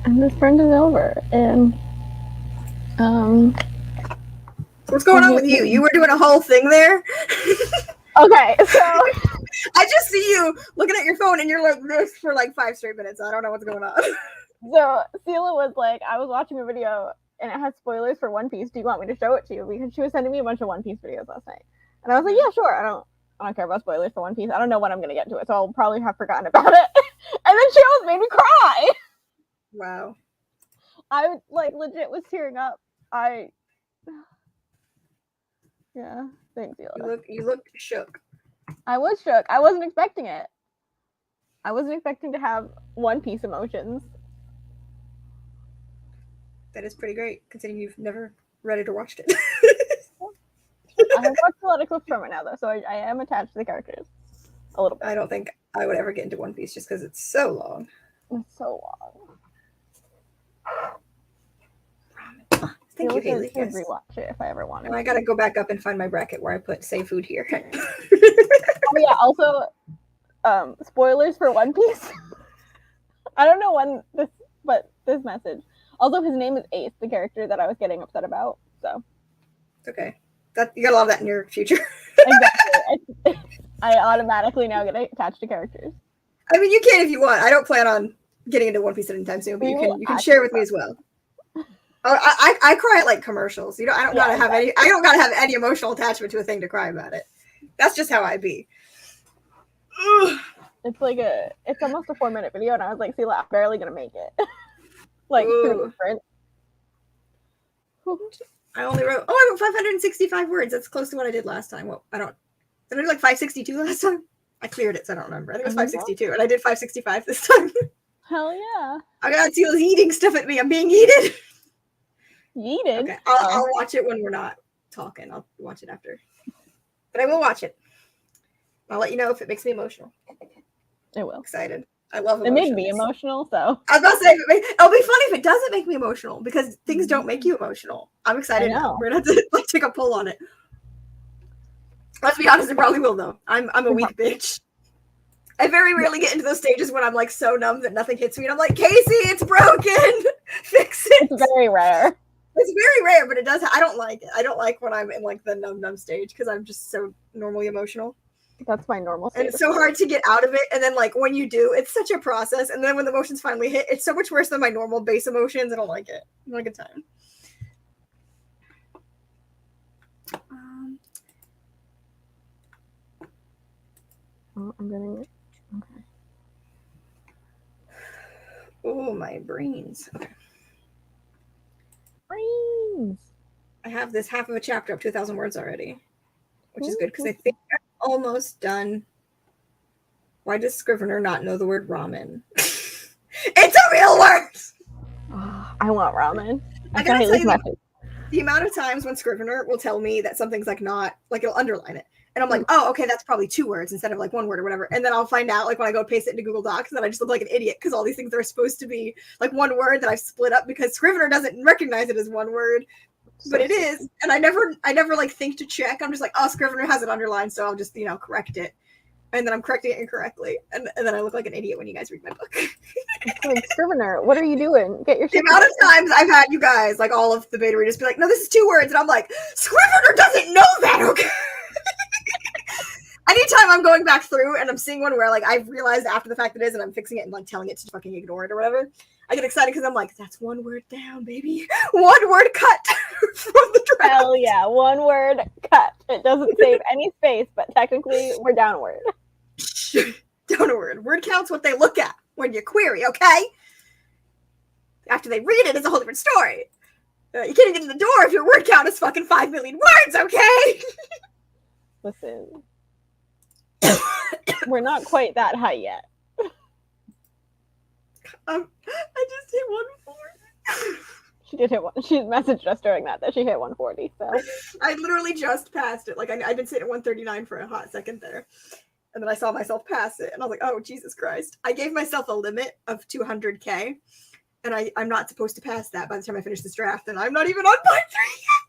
And this friend is over. And what's going on with you? You were doing a whole thing there? Okay, so I just see you looking at your phone and you're like this for like 5 straight minutes. I don't know what's going on. So Sela was like, I was watching a video and it had spoilers for One Piece. Do you want me to show it to you? Because she was sending me a bunch of One Piece videos last night. And I was like, yeah, sure. I don't care about spoilers for One Piece. I don't know when I'm gonna get to it, so I'll probably have forgotten about it. And then she almost made me cry. Wow. I like legit was tearing up. Yeah, thanks, Sela. You look shook. I was shook. I wasn't expecting it. I wasn't expecting to have One Piece emotions. That is pretty great, considering you've never read it or watched it. I have watched a lot of clips from it now, though, so I am attached to the characters a little bit. I don't think I would ever get into One Piece just because it's so long. It's so long. Thank you, Haley. I could rewatch it if I ever wanted. I gotta go back up and find my bracket where I put "Save Food" here. Oh yeah. Also, spoilers for One Piece. I don't know when this message. Also, his name is Ace, the character that I was getting upset about. So. Okay. You got a lot of that in your future. Exactly. I automatically now get attached to characters. I mean, you can if you want. I don't plan on getting into One Piece anytime soon, but you can share with me as well. Oh, I cry at like commercials. I don't gotta have any emotional attachment to a thing to cry about it. That's just how I be. It's almost a 4-minute video, and I was like, see, I'm barely gonna make it. Like, I only wrote 565 words. That's close to what I did last time. Well, did I do like 562 last time? I cleared it, so I don't remember. I think it was 562, and I did 565 this time. Hell yeah. I got Teal's eating stuff at me. I'm being heated. Yeeted? Okay, I'll watch it when we're not talking. I'll watch it after. But I will watch it. I'll let you know if it makes me emotional. It will. I'm excited. I love it. It made me emotional, so. I was about to say, it'll be funny if it doesn't make me emotional, because things don't make you emotional. I'm excited now. We're going to have to take a poll on it. Let's be honest, it probably will, though. I'm a weak bitch. I very rarely get into those stages when I'm like so numb that nothing hits me, and I'm like, Casey, it's broken! Fix it! It's very rare. It's very rare, but it does. I don't like it. I don't like when I'm in like the numb stage, because I'm just so normally emotional. That's my normal state. And it's so hard to get out of it. And then like when you do, it's such a process. And then when the emotions finally hit, it's so much worse than my normal base emotions. I don't like it. Not a good time. I'm getting it. Okay. Oh, my brains. Okay. Brains. I have this half of a chapter up to 1,000 words already, which is good because I think I'm almost done. Why does Scrivener not know the word ramen? It's a real word! Oh, I want ramen. I gotta tell you, the amount of times when Scrivener will tell me that something's like not, like it'll underline it. And I'm like, oh, okay, that's probably 2 words instead of like 1 word or whatever. And then I'll find out, like when I go paste it into Google Docs, that I just look like an idiot because all these things are supposed to be like 1 word that I've split up because Scrivener doesn't recognize it as 1 word, but it is. And I never like think to check. I'm just like, oh, Scrivener has it underlined, so I'll just correct it. And then I'm correcting it incorrectly, and then I look like an idiot when you guys read my book. Like, Scrivener, what are you doing? Get your shit. The amount of times I've had you guys, like all of the beta readers, be like, "No, this is 2 words," and I'm like, Scrivener doesn't know that. Okay. Anytime I'm going back through and I'm seeing one where like I've realized after the fact it is, and I'm fixing it and like telling it to fucking ignore it or whatever, I get excited because I'm like, that's 1 word down, baby. 1 word cut from the draft. Hell yeah, 1 word cut. It doesn't save any space, but technically we're down a word. Down a word. Word count's what they look at when you query, okay? After they read it, it's a whole different story. You can't get in the door if your word count is fucking 5 million words, okay? Listen. We're not quite that high yet. I just hit 140. She did hit 1. She messaged us during that she hit 140. So I literally just passed it. Like I've been sitting at 139 for a hot second there, and then I saw myself pass it, and I was like, "Oh Jesus Christ!" I gave myself a limit of 200K, and I'm not supposed to pass that by the time I finish this draft, and I'm not even on part 3 yet.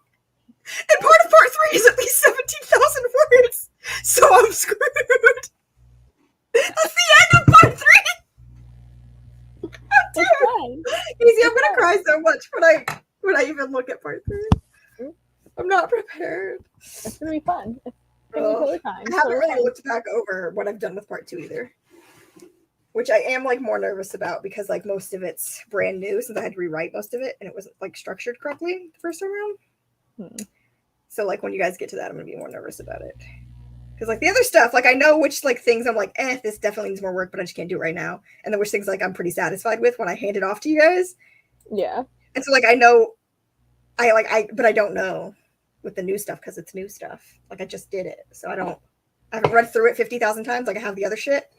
And part of part 3 is at least 17,000 words, so I'm screwed. That's the end of part 3. it's fine. He's cry so much when I even look at part 3. I'm not prepared. It's gonna be fun. It's gonna be totally fine. I haven't really looked back over what I've done with part 2 either, which I am like more nervous about because like most of it's brand new since I had to rewrite most of it and it wasn't like structured correctly the first time around. So like when you guys get to that, I'm gonna be more nervous about it. Because like the other stuff, like I know which like things I'm like, this definitely needs more work, but I just can't do it right now. And then which things like I'm pretty satisfied with when I hand it off to you guys. Yeah. And so like I know, but I don't know with the new stuff because it's new stuff. Like I just did it, so I haven't read through it 50,000 times like I have the other shit.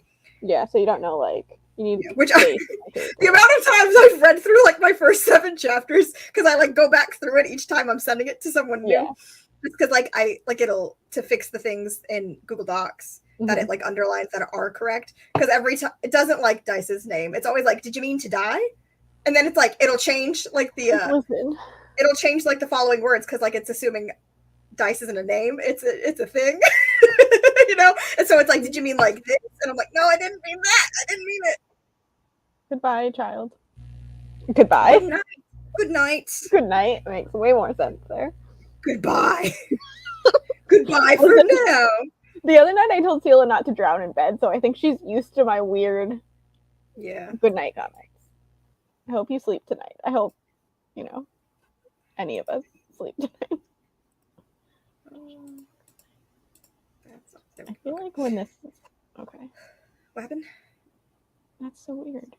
Yeah, so you don't know like you need the amount of times I've read through like my first 7 chapters because I like go back through it each time I'm sending it to someone new. Yeah. Just because like I like it'll to fix the things in Google Docs that it like underlines that are correct. Because every time it doesn't like Dice's name. It's always like, did you mean to die? And then it's like it'll change like the it'll change like the following words because like it's assuming Dice isn't a name. It's a thing. You know? And so it's like, did you mean like this? And I'm like, no, I didn't mean that. I didn't mean it. Goodbye, child. Goodbye. Good night. Good night. Good night. Makes way more sense there. Goodbye. Goodbye for now. The other night I told Tila not to drown in bed, so I think she's used to my weird good night comments. I hope you sleep tonight. I hope, any of us sleep tonight. I feel like when this okay. What happened? That's so weird.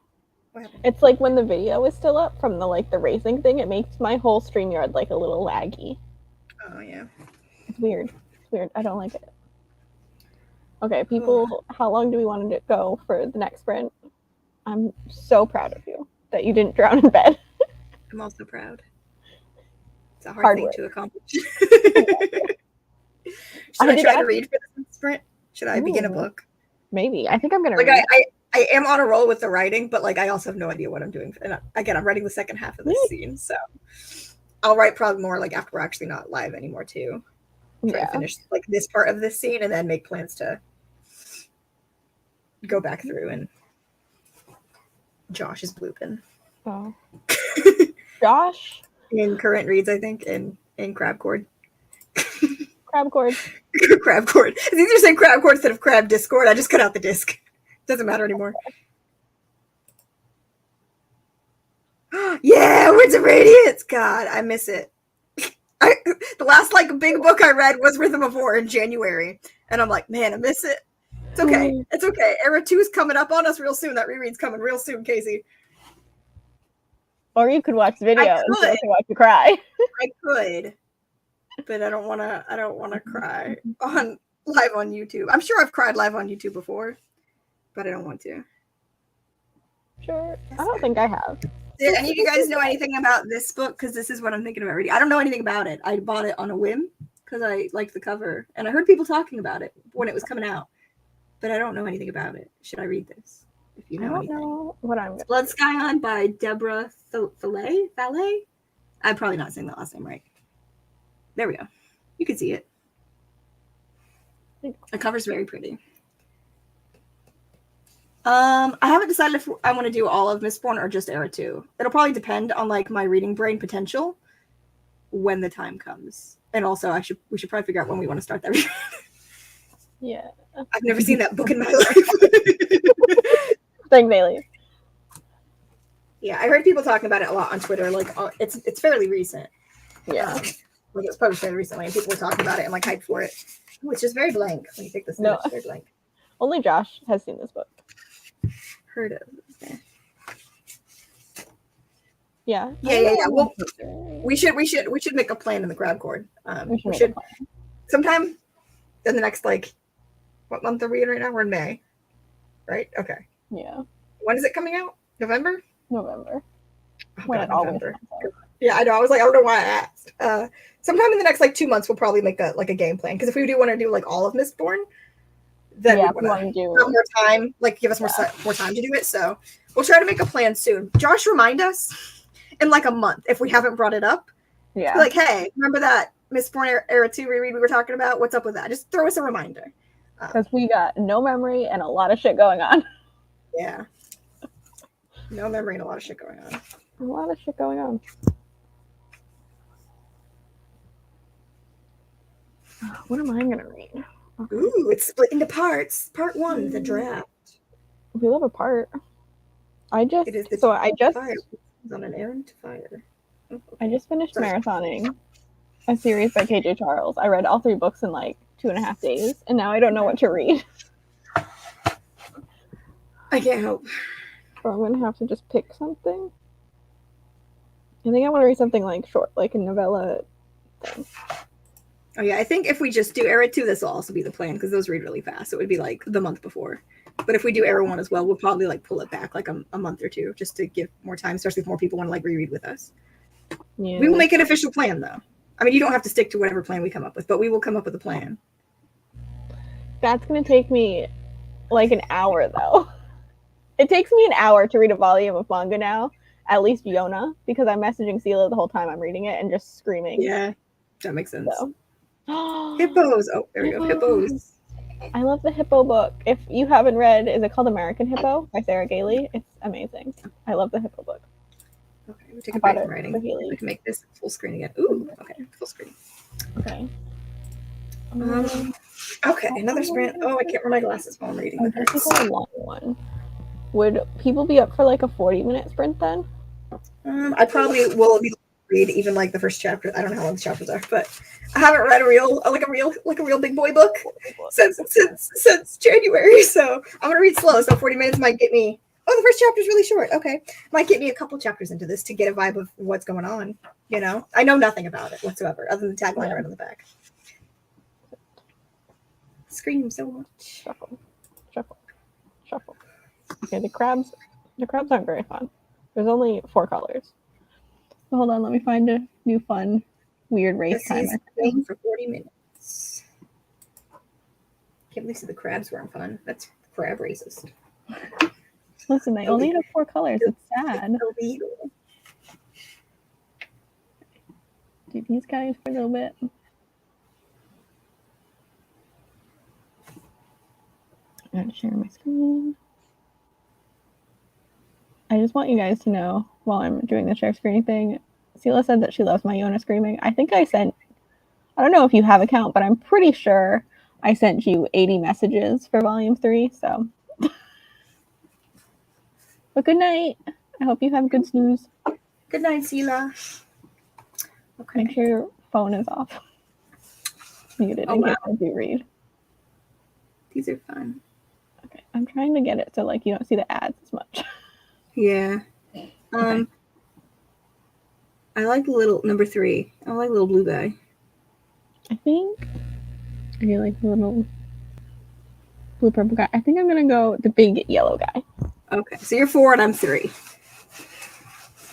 What happened? It's like when the video is still up from the racing thing, it makes my whole StreamYard like a little laggy. Oh yeah. It's weird. It's weird. I don't like it. Okay, people, how long do we want to go for the next sprint? I'm so proud of you that you didn't drown in bed. I'm also proud. It's a hard thing to accomplish. Should I try to read for the sprint? Should I begin a book? Maybe. I think I'm gonna read. I am on a roll with the writing, but like I also have no idea what I'm doing. And again, I'm writing the second half of this scene, so I'll write probably more like after we're actually not live anymore too. Try to finish like this part of this scene and then make plans to go back through and Josh is blooping. Oh. Josh? In current reads, I think, in Crabcord. Crabcord. Crabcord. It's easier saying Crabcord instead of Crab Discord. I just cut out the disc. Doesn't matter anymore. Yeah, Words of Radiance. God, I miss it. The last big book I read was Rhythm of War in January, and I'm like, man, I miss it. It's okay. It's okay. Era 2 is coming up on us real soon. That reread's coming real soon, Casey. Or you could watch the video and watch you cry. I could, but I don't want to cry live on YouTube. I'm sure I've cried live on YouTube before, but I don't want to. Sure. I don't think I have. Did any of you guys know anything about this book? Because this is what I'm thinking about reading. I don't know anything about it. I bought it on a whim because I liked the cover, and I heard people talking about it when it was coming out, but I don't know anything about it. Should I read this? If you know anything. Know what I'm gonna Blood Scion by Deborah Fallet. I'm probably not saying the last name right. There we go. You can see it. The cover's very pretty. I haven't decided if I want to do all of Mistborn or just Era 2. It'll probably depend on my reading brain potential when the time comes. And also we should probably figure out when we want to start that reading. Yeah. I've never seen that book in my life. Thank Bailey. Yeah, I heard people talking about it a lot on Twitter. It's fairly recent. Yeah. It was published fairly recently, and people were talking about it and hyped for it. Which is very blank when you take this. No, it's very blank. Only Josh has seen this book. Heard of. Okay. Yeah. Yeah. Well, we should make a plan in the Crabcord. We should sometime in the next what month are we in right now? We're in May, right? Okay. Yeah. When is it coming out? November. Oh, November. Yeah, I know. I was I don't know why I asked. Sometime in the next 2 months, we'll probably make a game plan because if we do want to do all of Mistborn, then we want to have more time, give us more time to do it. So we'll try to make a plan soon. Josh, remind us in a month if we haven't brought it up. Yeah. Hey, remember that Mistborn Era 2 reread we were talking about? What's up with that? Just throw us a reminder. Because we got no memory and a lot of shit going on. Yeah. No memory and a lot of shit going on. A lot of shit going on. What am I gonna read? Okay. Ooh, it's split into parts. Part 1, the draft. We love a part. I just on an errand to fire. Oh, okay. I just finished marathoning a series by KJ Charles. I read all 3 books in like 2.5 days, and now I don't know what to read. I can't help. So I'm gonna have to just pick something. I think I want to read something like short, like a novella thing. Oh yeah, I think if we just do Era 2, this will also be the plan because those read really fast. It would be like the month before. But if we do Era 1 as well, we'll probably like pull it back like a month or two just to give more time, especially if more people want to like reread with us. Yeah. We will make an official plan though. I mean, you don't have to stick to whatever plan we come up with, but we will come up with a plan. That's going to take me like an hour though. It takes me an hour to read a volume of manga now, at least Yona, because I'm messaging Sela the whole time I'm reading it and just screaming. Yeah, that makes sense. So. Hippos. Oh, there we go. Hippos. I love the Hippo book. If you haven't read, is it called American Hippo by Sarah Gailey? It's amazing. I love the Hippo book. Okay, we'll take a break from writing. I can make this full screen again. Ooh, okay, full screen. Okay. Okay, another sprint. Oh, I can't wear my glasses while I'm reading. This is a long one. Would people be up for like a 40-minute sprint then? I probably will be read even like the first chapter. I don't know how long the chapters are, but I haven't read a real big boy book since January. So I'm gonna read slow. So 40 minutes might get me. Oh, the first chapter is really short. Okay, might get me a couple chapters into this to get a vibe of what's going on. You know, I know nothing about it whatsoever other than the tagline right on the back. Scream so much. Shuffle, shuffle, shuffle. Okay, the crabs aren't very fun. There's only 4 colors. So hold on, let me find a new fun, weird race timer. For 40 minutes. Can't believe the crabs weren't fun. That's crab racist. Listen, they only have 4 colors. It's sad. Illegal. Do these guys for a little bit. I'm going to share my screen. I just want you guys to know while I'm doing the share screen thing, Sela said that she loves my Yona screaming. I think I don't know if you have a count, but I'm pretty sure I sent you 80 messages for volume 3, so. But good night. I hope you have good snooze. Good night, Sela. Okay. Make sure your phone is off. Muted in case I do read. These are fun. Okay, I'm trying to get it so like you don't see the ads as much. Yeah. Okay. I like little number 3. I like little blue guy. I think I do like the little blue purple guy. I think I'm gonna go the big yellow guy. Okay, so you're 4 and I'm 3.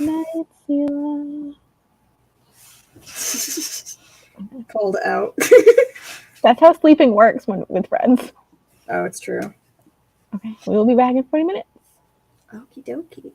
Night, Sela. Called out. That's how sleeping works with friends. Oh, it's true. Okay, we will be back in 40 minutes. Okie dokie.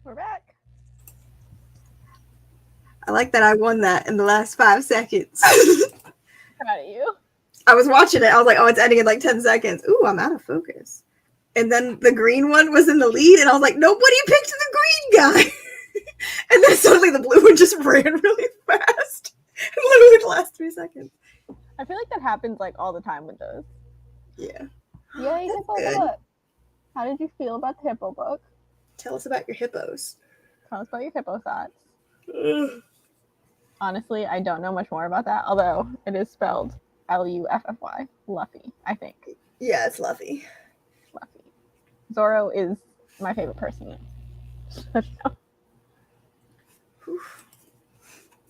We're back. I like that I won that in the last 5 seconds. Proud of you. I was watching it. I was like, oh, it's ending in like 10 seconds. Ooh, I'm out of focus. And then the green one was in the lead, and I was like, nobody picked the green guy. And then suddenly the blue one just ran really fast. Literally the last 3 seconds. I feel like that happens like all the time with those. Yeah. Yay, hippo book. How did you feel about the hippo book? Tell us about your hippos. Tell us about your hippo thoughts. Honestly, I don't know much more about that, although it is spelled Luffy. Luffy, I think. Yeah, it's Luffy. Luffy. Zoro is my favorite person.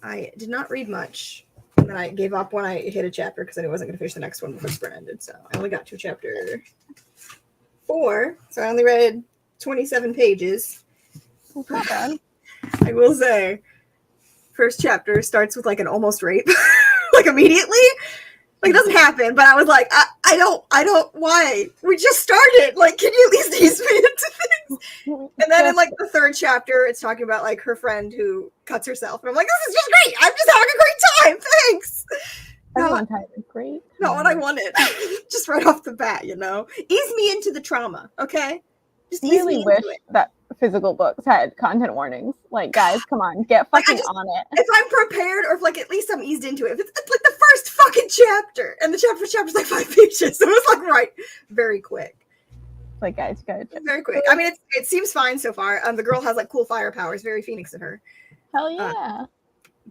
I did not read much. And then I gave up when I hit a chapter because I knew I wasn't going to finish the next one before spring ended. So I only got to chapter 4. So I only read 27 pages. It's not bad. I will say, first chapter starts with like an almost rape, like immediately. Like it doesn't happen, but I was like, I don't. Why? We just started. Like, can you at least ease me into things? And then in like the 3rd chapter, it's talking about like her friend who cuts herself, and I'm like, this is just great. I'm just having a great time. Thanks. Everyone time is great. Not what I wanted. Just right off the bat, you know. Ease me into the trauma, okay? Just really wish that physical books had content warnings. Like, guys, come on, get fucking on it. If I'm prepared, or if like at least I'm eased into it. If it's like the first fucking chapter, and the chapter's like 5 pages, so it was like right, very quick. Like, guys, you gotta very quick. I mean, it seems fine so far. The girl has like cool fire powers, very Phoenix of her. Hell yeah.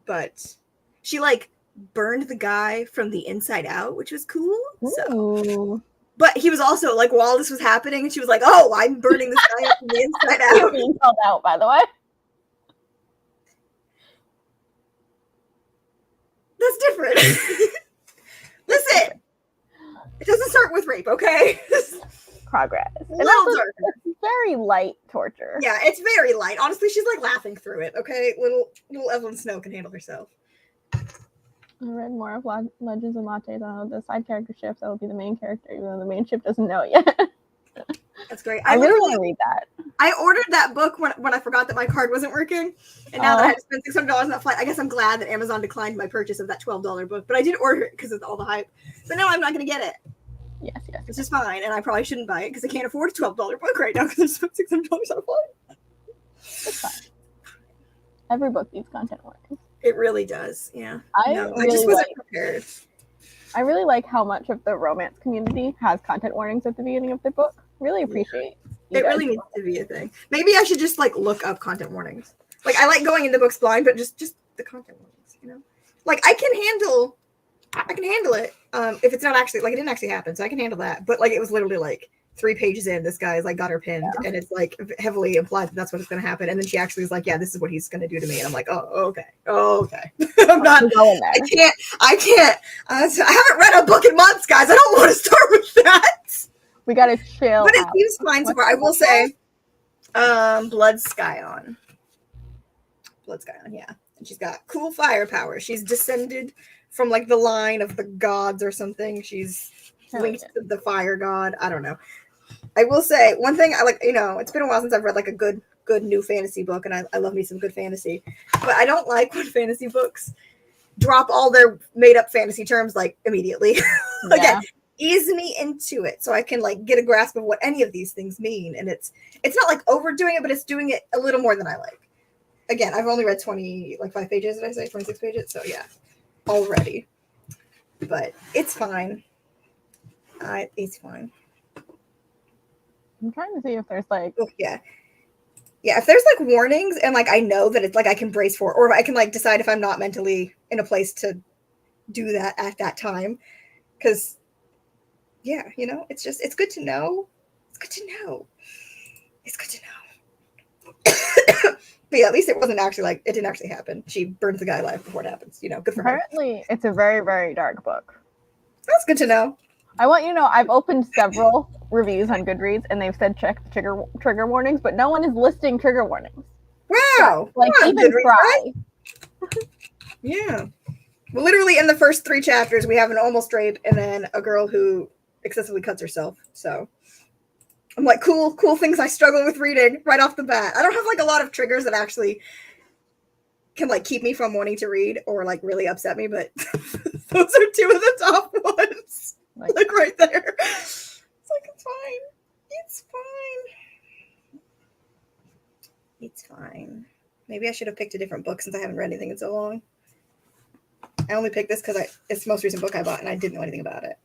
But she like burned the guy from the inside out, which was cool. Ooh. So. But he was also like, while this was happening, and she was like, "Oh, I'm burning this guy up from the inside out." You're being called out, by the way. That's different. Listen, it doesn't start with rape, okay? Progress. And it's very light torture. Yeah, it's very light. Honestly, she's like laughing through it. Okay, little Evelyn Snow can handle herself. I read more of Legends and Lattes. I don't know the side character shifts. That will be the main character, even though the main ship doesn't know it yet. That's great. I really want to read that. I ordered that book when I forgot that my card wasn't working, and now that I had to spend $600 on that flight, I guess I'm glad that Amazon declined my purchase of that $12 book. But I did order it because of all the hype. But now I'm not going to get it. Yes. It's just fine, and I probably shouldn't buy it because I can't afford a $12 book right now because I spent $600 on a flight. It's fine. Every book needs content warnings. It really does, yeah. I just wasn't prepared. I really like how much of the romance community has content warnings at the beginning of the book. Really appreciate it. Really needs to be a thing. Maybe I should just like look up content warnings. Like I like going into books blind, but just the content warnings, you know? Like I can handle it. If it's not actually like it didn't actually happen, so I can handle that. But like it was literally like 3 pages in, this guy's like got her pinned, and it's like heavily implied that that's what's going to happen. And then she actually was like, "Yeah, this is what he's going to do to me." And I'm like, "Oh, okay." I'm not. I can't. I haven't read a book in months, guys. I don't want to start with that. We gotta chill. But it seems fine so far. I will say, Blood Scion, yeah, and she's got cool fire power. She's descended from like the line of the gods or something. She's linked to the fire god. I don't know. I will say one thing. I like, it's been a while since I've read like a good new fantasy book, and I love me some good fantasy. But I don't like when fantasy books drop all their made up fantasy terms like immediately. Again, ease me into it so I can like get a grasp of what any of these things mean. And it's not like overdoing it, but it's doing it a little more than I like. Again, I've only read 5 pages. Did I say 26 pages? So yeah, already. But it's fine. It's fine. I'm trying to see if there's like if there's like warnings and like I know that it's like I can brace for, or if I can like decide if I'm not mentally in a place to do that at that time, because it's good to know. But yeah, at least it wasn't actually like it didn't actually happen. She burns the guy alive before it happens. Good for her. Apparently, it's a very, very dark book. That's good to know. I want you to know I've opened several reviews on Goodreads and they've said check the trigger warnings, but no one is listing trigger warnings. Wow. Like even try. Yeah. Well, literally in the first 3 chapters, we have an almost rape and then a girl who excessively cuts herself. So I'm like, cool things I struggle with reading right off the bat. I don't have like a lot of triggers that actually can like keep me from wanting to read or like really upset me, but those are two of the top ones. Like right there. It's like, it's fine. It's fine. It's fine. Maybe I should have picked a different book since I haven't read anything in so long. I only picked this because it's the most recent book I bought and I didn't know anything about it.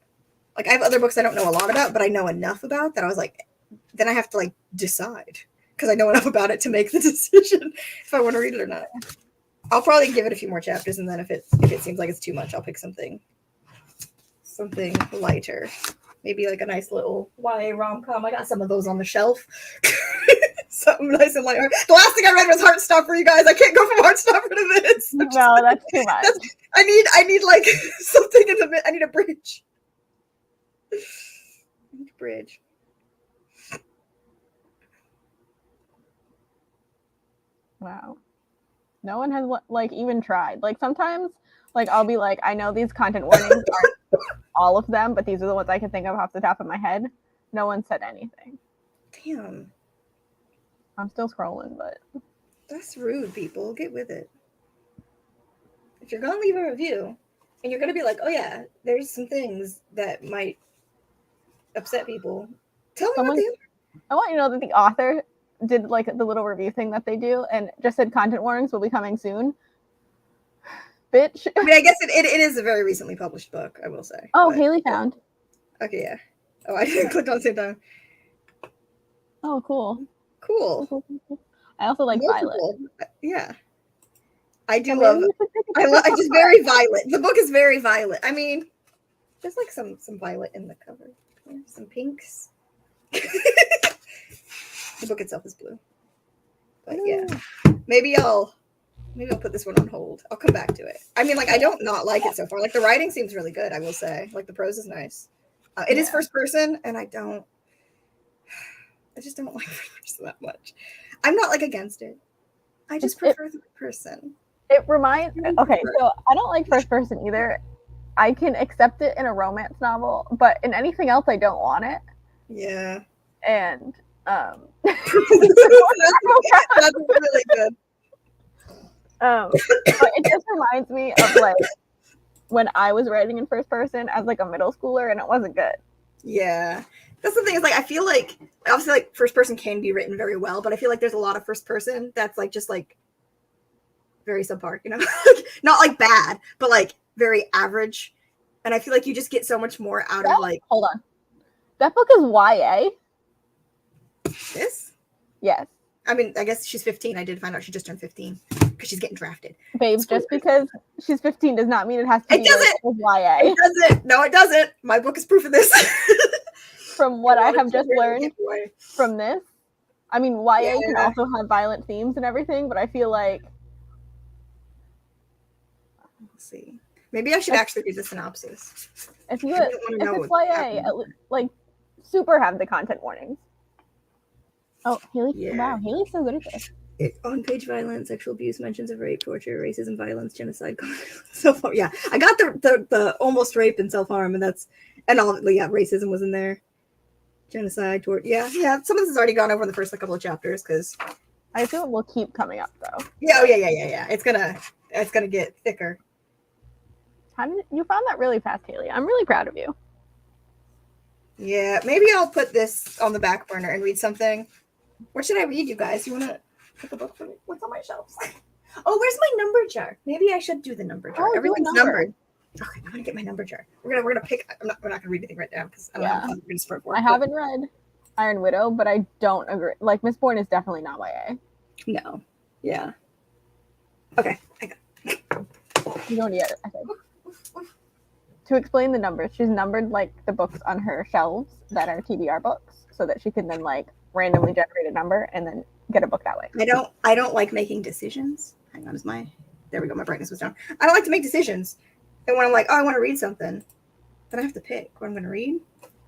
Like I have other books I don't know a lot about, but I know enough about that I was like, then I have to like decide because I know enough about it to make the decision if I want to read it or not. I'll probably give it a few more chapters, and then if it seems like it's too much, I'll pick something lighter. Maybe like a nice little YA rom-com. I got some of those on the shelf. Something nice and light. The last thing I read was Heartstopper, you guys. I can't go from Heartstopper to this. No, that's too much. I need like something in the mid. I need a bridge. Bridge. Wow. No one has like even tried. Like sometimes like I'll be like, I know these content warnings aren't all of them, but these are the ones I can think of off the top of my head. No one said anything. Damn. I'm still scrolling, but that's rude, people. Get with it. If you're gonna leave a review and you're gonna be like, oh yeah, there's some things that might upset people, tell me what they are. I want you to know that the author did like the little review thing that they do and just said content warnings will be coming soon. Bitch. I mean, I guess it is a very recently published book, I will say. Oh, Haley found. Okay, yeah. Oh, I didn't click on the same time. Oh, cool. Cool. I also like Violet. Yeah. I do love just very violet. The book is very violet. I mean, there's like some violet in the cover. Yeah, some pinks. The book itself is blue. But yeah. Maybe I'll put this one on hold. I'll come back to it. I mean, like, I don't not like it so far. Like, the writing seems really good, I will say. Like, the prose is nice. It is first person, and I just don't like first person that much. I'm not, like, against it. I just prefer third person. It reminds... Okay, so I don't like first person either. I can accept it in a romance novel, but in anything else, I don't want it. Yeah. And, that's really good. But it just reminds me of like when I was writing in first person as like a middle schooler, and it wasn't good. Yeah, that's the thing. Is like I feel like obviously like first person can be written very well, but I feel like there's a lot of first person that's like just like very subpar, you know, not like bad, but like very average. And I feel like you just get so much more out of like. Hold on, that book is YA. This? Yes. I mean, I guess she's 15. I did find out she just turned 15 because she's getting drafted. Babe, just because she's 15 does not mean it has to be YA. It doesn't. No, it doesn't. My book is proof of this. From what I have just learned from this, I mean, YA can also have violent themes and everything, but I feel like... Let's see. Maybe I should actually read the synopsis. If it's YA, like, super have the content warnings. Oh, Haley! Yeah. Wow, Haley's so good at this. On-page violence, sexual abuse, mentions of rape, torture, racism, violence, genocide, self-harm. Yeah, I got the almost rape and self-harm, and racism was in there. Genocide, torture. Yeah. Some of this has already gone over in the first couple of chapters because I assume it will keep coming up though. Yeah. It's gonna get thicker. How did you found that really fast, Haley? I'm really proud of you. Yeah, maybe I'll put this on the back burner and read something. What should I read, you guys? You want to pick a book for me? What's on my shelves? Oh, where's my number jar? Maybe I should do the number jar. Everything's numbered. Okay, I'm gonna get my number jar. We're gonna pick. We're not gonna read anything right now because I don't have we're gonna sprint for. I haven't read Iron Widow, but I don't agree. Like Mistborn is definitely not YA. No. Yeah. Okay. I got. You don't need it. Okay. To explain the numbers, she's numbered like the books on her shelves that are TBR books, so that she can then like randomly generate a number and then get a book that way. I don't like making decisions. Hang on, there we go. My brightness was down. I don't like to make decisions, and when I'm like, oh, I want to read something, then I have to pick what I'm going to read.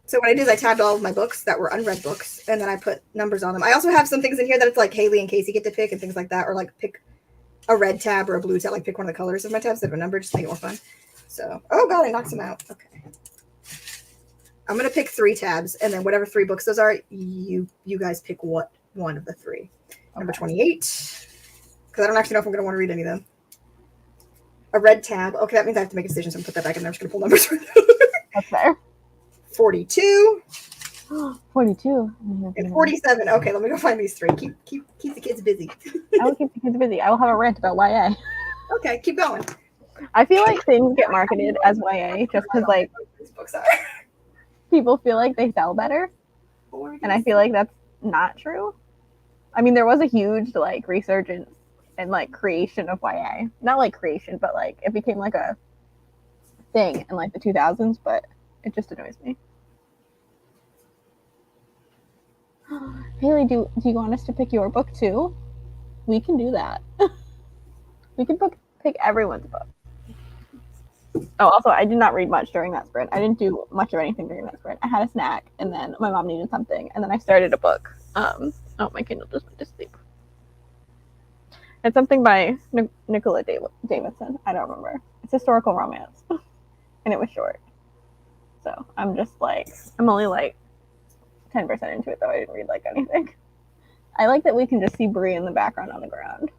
So what I did is I tabbed all of my books that were unread books, and then I put numbers on them. I also have some things in here that it's like Haley and Casey get to pick and things like that, or like pick a red tab or a blue tab, like pick one of the colors of my tabs that have a number, just to make it more fun. So, oh god, I knocked some out. Okay. I'm gonna pick 3 tabs, and then whatever 3 books those are, you guys pick what one of the 3. Okay. Number 28, because I don't actually know if I'm gonna want to read any of them. A red tab. Okay, that means I have to make a decision, so I'm gonna put that back in there. I'm just gonna pull numbers. That's fair. 42. 42. And 47. Okay, let me go find these 3. Keep the kids busy. I will keep the kids busy. I will have a rant about YA. Okay, keep going. I feel like things get marketed as YA just because, like, these books are. People feel like they sell better, and I feel like that's not true. I mean, there was a huge like resurgence and like creation of YA. Not like creation, but like it became like a thing in like the 2000s. But it just annoys me. Haley, do you want us to pick your book too? We can do that. We can pick everyone's book. Oh, also, I did not read much during that sprint. I didn't do much of anything during that sprint. I had a snack, and then my mom needed something, and then I started a book. Oh, my Kindle just went to sleep. It's something by Nicola Davidson. I don't remember. It's historical romance, and it was short. So I'm just like, I'm only like 10% into it, though. I didn't read like anything. I like that we can just see Brie in the background on the ground.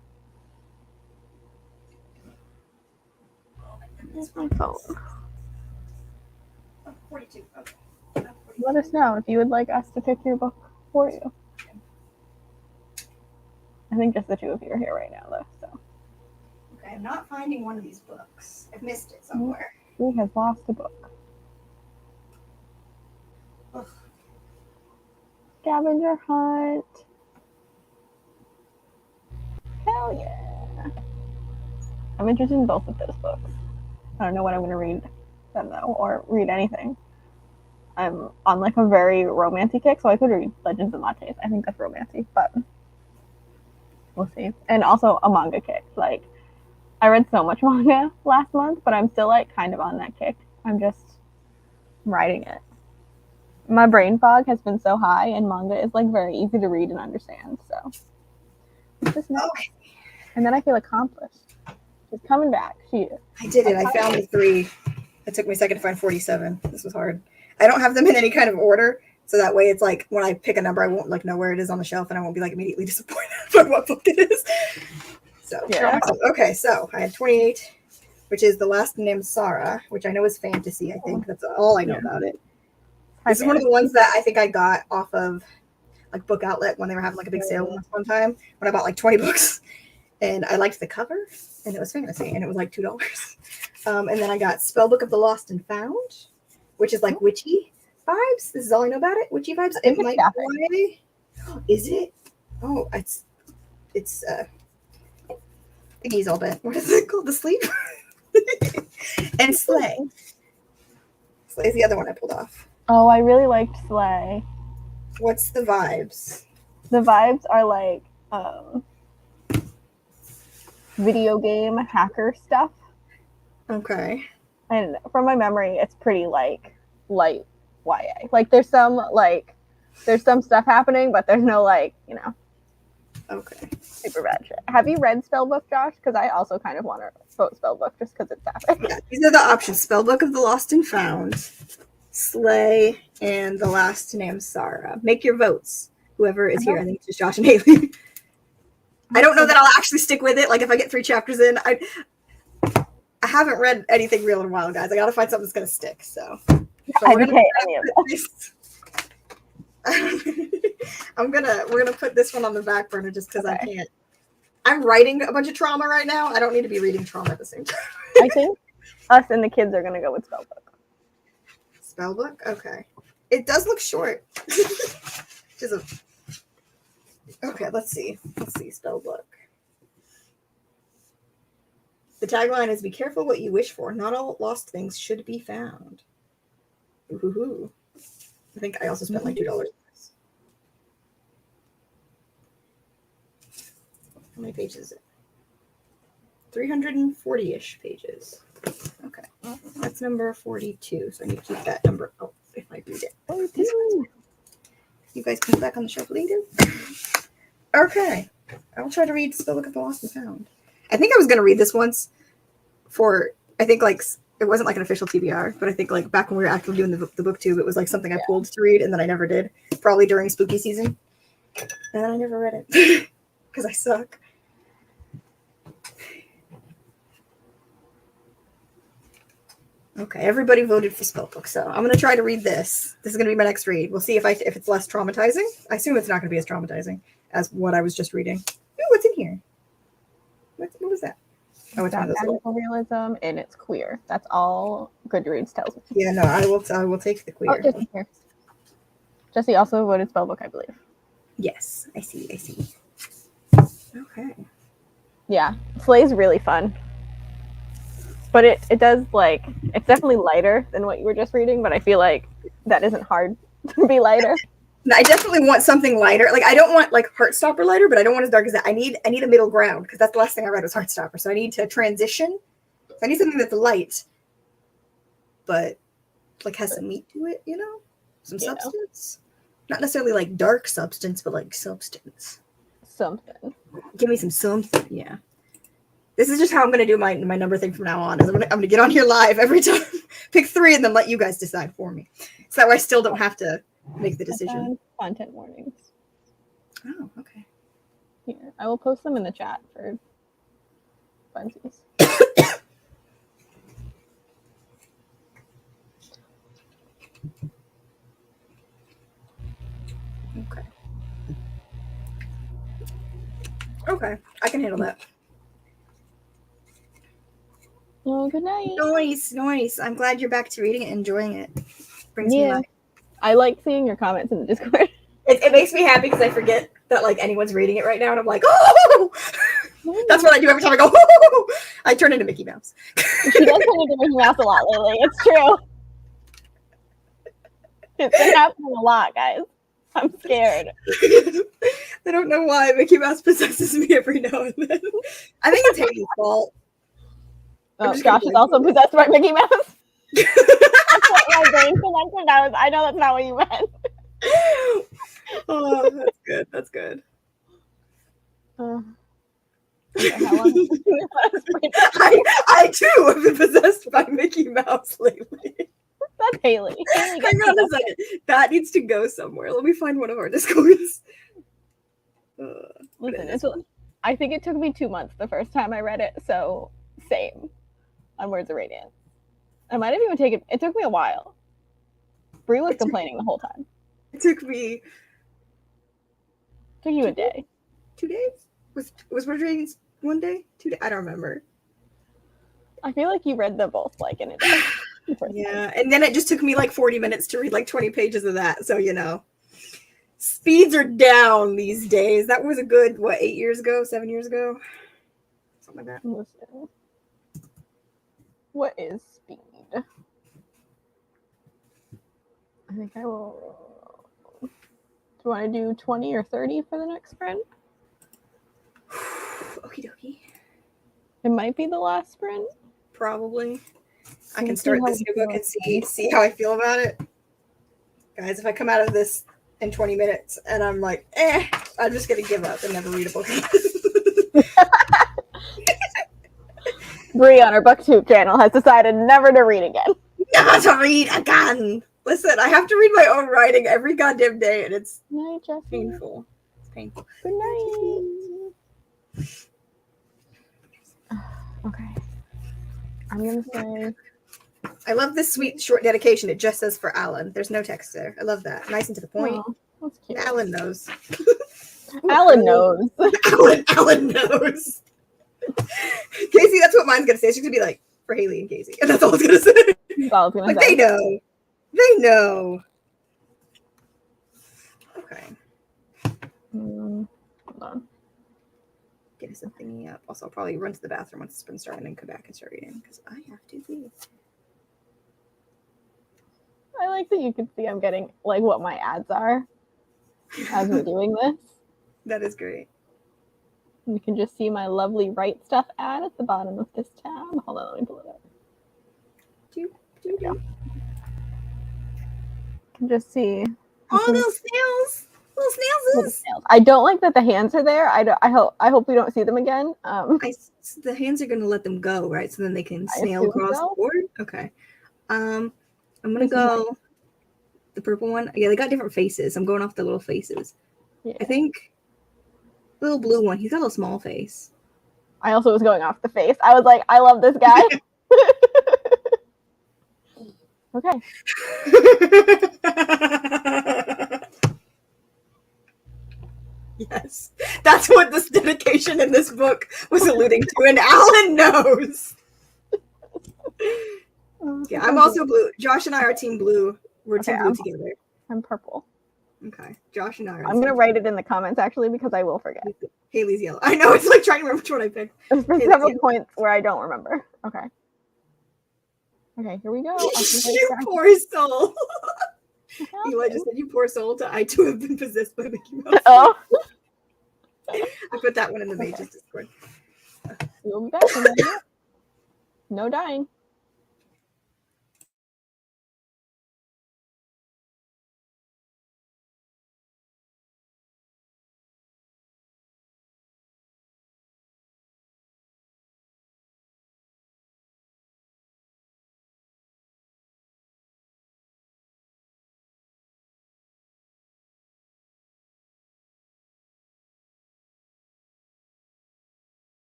Here's my phone. 42. Okay. Let us know if you would like us to pick your book for you. I think just the 2 of you are here right now, though. So. Okay, I'm not finding one of these books. I've missed it somewhere. Brie has lost a book. Ugh. Scavenger hunt. Hell yeah. I'm interested in both of those books. I don't know what I'm going to read them, though, or read anything. I'm on, like, a very romantic kick, so I could read Legends and Lattes. I think that's romantic, but we'll see. And also a manga kick. Like, I read so much manga last month, but I'm still, like, kind of on that kick. I'm just riding it. My brain fog has been so high, and manga is, like, very easy to read and understand, so it's just nice. Okay. And then I feel accomplished. She's coming back. I did it. I found the 3. It took me a second to find 47. This was hard. I don't have them in any kind of order, so that way it's like when I pick a number, I won't like know where it is on the shelf, and I won't be like immediately disappointed by what book it is. So yeah. Okay, so I had 28, which is The Last Named Sarah, which I know is fantasy. I think that's all I know about it. This is one of the ones that I think I got off of like Book Outlet when they were having like a big sale one time when I bought like 20 books, and I liked the cover. And it was fantasy, and it was like $2. And then I got Spellbook of the Lost and Found, which is like witchy vibes. This is all I know about it. Witchy vibes. It might be. Is it? Oh, it's thingy's all bent. What is it called? The Sleep? And Slay. Slay's the other one I pulled off. Oh, I really liked Slay. What's the vibes? The vibes are like video game hacker stuff. Okay. And from my memory, it's pretty like light YA. Like there's some stuff happening, but there's no like, you know. Okay. Super bad shit. Have you read Spellbook, Josh? Because I also kind of want to vote Spellbook just because it's sapphic. Yeah, these are the options: Spellbook of the Lost and Found, Slay, and The Last Named Sarah. Make your votes. Whoever is here, I think it's just Josh and Haley. I don't know that I'll actually stick with it. Like if I get 3 chapters in, I haven't read anything real in a while, guys. I gotta find something that's gonna stick. So I didn't hate any of that. We're gonna put this one on the back burner just because I can't. I'm writing a bunch of trauma right now. I don't need to be reading trauma at the same time. I think us and the kids are gonna go with Spellbook. Spellbook? Okay. It does look short. Okay, let's see. Spellbook. The tagline is "Be careful what you wish for. Not all lost things should be found." Ooh. I think I also spent like $2 on this. How many pages is it? 340-ish pages. Okay. That's number 42. So I need to keep that number. Oh, if I read it. 42. You guys can go back on the shelf later. Okay. I will try to read Spellbook of the Lost and Found. I think I was going to read this once for, I think, like It wasn't like an official TBR, but I think like back when we were actively doing the booktube, it was like something I pulled to read, and then I never did. Probably during spooky season, and then I never read it because I suck. Okay, everybody voted for Spellbook, so I'm gonna try to read this. This is gonna be my next read. We'll see if it's less traumatizing. I assume it's not gonna be as traumatizing as what I was just reading. Ooh, what's in here? What was that? Oh, it's magical realism, and it's queer. That's all Goodreads tells me. Yeah, no, I will take the queer. Oh, Jesse here. Jesse also voted Spellbook, I believe. Yes, I see. Okay. Yeah, Slay's really fun. But it does, like, it's definitely lighter than what you were just reading, but I feel like that isn't hard to be lighter. I definitely want something lighter. Like, I don't want, like, Heartstopper lighter, but I don't want as dark as that. I need a middle ground, because that's the last thing I read was Heartstopper. So I need to transition. So I need something that's light, but, like, has some meat to it, you know? Some substance. Not necessarily, like, dark substance, but, like, substance. Something. Give me some something, yeah. This is just how I'm going to do my number thing from now on. Is I'm going to get on here live every time, pick 3, and then let you guys decide for me. So that way I still don't have to make the decision. Content warnings. Oh, okay. Here, I will post them in the chat for funsies. Okay, I can handle that. Well, good night. Nice. I'm glad you're back to reading it and enjoying it. Brings me life. I like seeing your comments in the Discord. It makes me happy because I forget that like anyone's reading it right now, and I'm like, oh! That's what I do every time I go, oh! I turn into Mickey Mouse. She does turn into Mickey Mouse a lot lately. It's true. It's been happening a lot, guys. I'm scared. I don't know why Mickey Mouse possesses me every now and then. I think it's Haley's fault. Oh, Josh is also possessed by Mickey Mouse. That's what my brain connected. I know that's not what you meant. Oh, that's good. That's good. Okay, how long I too have been possessed by Mickey Mouse lately. That's Haley. Hang on a second. That needs to go somewhere. Let me find one of our Discords. Listen, I think it took me 2 months the first time I read it, so same on Words of Radiance. I might have even taken it took me a while. Bree was complaining the whole time. It took me you a day. 2 days? Was Words of Radiance 1 day? 2 days? I don't remember. I feel like you read them both like in a day. Yeah, and then it just took me like 40 minutes to read like 20 pages of that. So, you know, speeds are down these days. That was a good, 8 years ago, 7 years ago? Something like that. Listen. What is speed? I think I will. Do you want to do 20 or 30 for the next sprint? Okie dokie. It might be the last sprint. Probably. I can start this new book and see how I feel about it. Guys, if I come out of this in 20 minutes and I'm like, I'm just going to give up and never read a book again. Bree on her BookTube channel has decided never to read again. Never to read again! Listen, I have to read my own writing every goddamn day, and it's painful. It's painful. Good night. Okay. I'm going to say... I love this sweet short dedication. It just says for Alan. There's no text there. I love that. Nice and to the point. Oh, that's cute. Alan knows. Alan knows. Alan knows. Casey, that's what mine's going to say. She's going to be like, for Haley and Casey. And that's all it's going to say. That's all it's going to say. They know. They know. Okay. Hold on. Get us a thingy up. Also, I'll probably run to the bathroom once it's been started and then come back and start reading because I have to leave. I like that you can see I'm getting like what my ads are as we're doing this. That is great. You can just see my lovely Right Stuff ad at the bottom of this tab. Hold on, let me pull it up. You can just see. All those snails. Little snails. I don't like that the hands are there. I hope we don't see them again. The hands are going to let them go, right? So then they can snail assume across so. the board. Okay. I'm gonna go the purple one. Yeah, they got different faces. I'm going off the little faces. Yeah. I think the little blue one. He's got a little small face. I also was going off the face. I was like, I love this guy. Okay. Yes, that's what this dedication in this book was alluding to, and Alan knows. Yeah, I'm also blue. Josh and I are team blue. We're team blue together. I'm purple. Okay, Josh and I are. I'm gonna write it in the comments actually because I will forget. Haley's yellow. I know, it's like trying to remember which one I picked. There's several points where I don't remember. Okay. Okay, here we go. You poor soul. Eli just said, "You poor soul." I too have been possessed by Mickey Mouse. Oh. I put that one in the Mages Discord. We'll be back. No dying.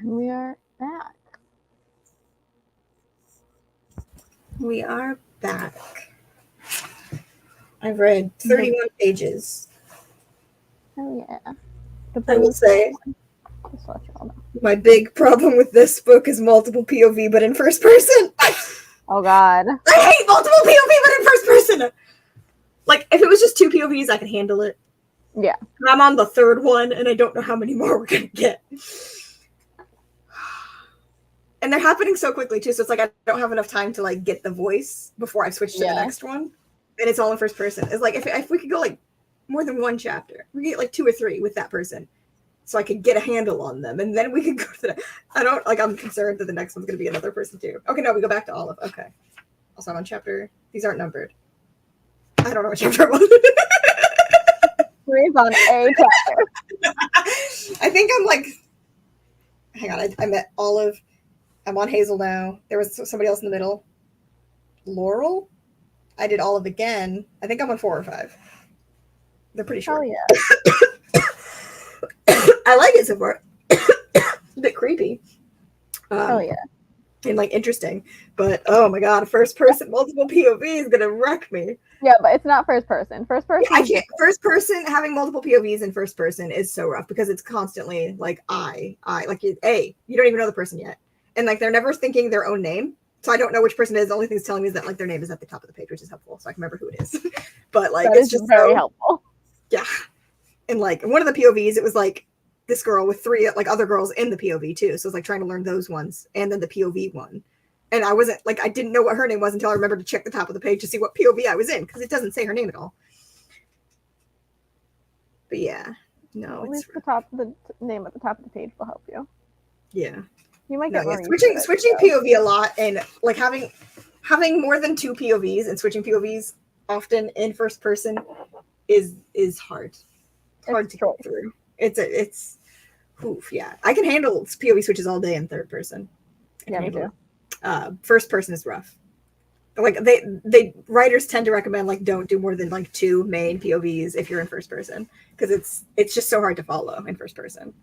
And we are back. We are back. I've read 31 pages. Oh yeah. I will say, just let you all know. My big problem with this book is multiple POV, but in first person. Oh god. I hate multiple POV, but in first person. Like, if it was just 2 POVs, I could handle it. Yeah. I'm on the 3rd one, and I don't know how many more we're gonna get. And they're happening so quickly too, so it's like I don't have enough time to like get the voice before I switch to the next one. And it's all in first person. It's like if we could go like more than 1 chapter, we get like 2 or 3 with that person, so I could get a handle on them, and then we could go to the. I'm concerned that the next one's gonna be another person too. Okay, no, we go back to Olive. Okay. Also, I'm on chapter. These aren't numbered. I don't know what chapter I'm on. We're on a chapter. I think I'm like. Hang on, I met Olive. I'm on Hazel now. There was somebody else in the middle. Laurel? I did Olive again. I think I'm on 4 or 5. They're pretty short. Oh, yeah. I like it so far. It's a bit creepy. Oh, yeah. And like interesting. But oh my god, first person, multiple POV is going to wreck me. Yeah, but it's not first person. First person. Yeah, I can't. First person, having multiple POVs in first person is so rough because it's constantly like like you don't even know the person yet. And like they're never thinking their own name. So I don't know which person it is. The only thing it's telling me is that like their name is at the top of the page, which is helpful. So I can remember who it is. But like it's just very helpful. Yeah. And like one of the POVs, it was like this girl with 3 like other girls in the POV too. So it's like trying to learn those ones and then the POV one. And I wasn't like I didn't know what her name was until I remembered to check the top of the page to see what POV I was in, because it doesn't say her name at all. But yeah. No, at least the name at the top of the page will help you. Yeah. You might get switching POV a lot, and like having more than 2 POVs and switching POVs often in first person is hard. It's hard to go through. It's oof, yeah. I can handle POV switches all day in third person. Yeah, me too. First person is rough. Like they writers tend to recommend like don't do more than like 2 main POVs if you're in first person, because it's just so hard to follow in first person.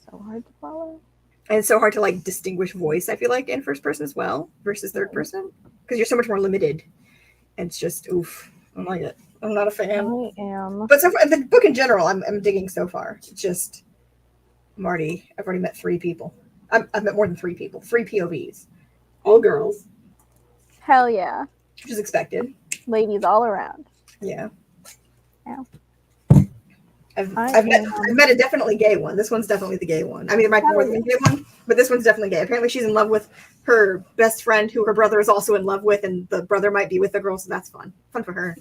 So hard to follow. And it's so hard to like distinguish voice, I feel like, in first person as well versus third person, because you're so much more limited. And it's just oof. I don't like it. I'm not a fan. I am. But so far, the book in general, I'm digging so far. It's just I've already met 3 people. I've met more than 3 people. 3 POVs. All girls. Hell yeah. Which is expected. Ladies all around. Yeah. Yeah. I've met a definitely gay one. This one's definitely the gay one. I mean, there might be more than a gay one, but this one's definitely gay. Apparently, she's in love with her best friend, who her brother is also in love with, and the brother might be with the girl, so that's fun. Fun for her.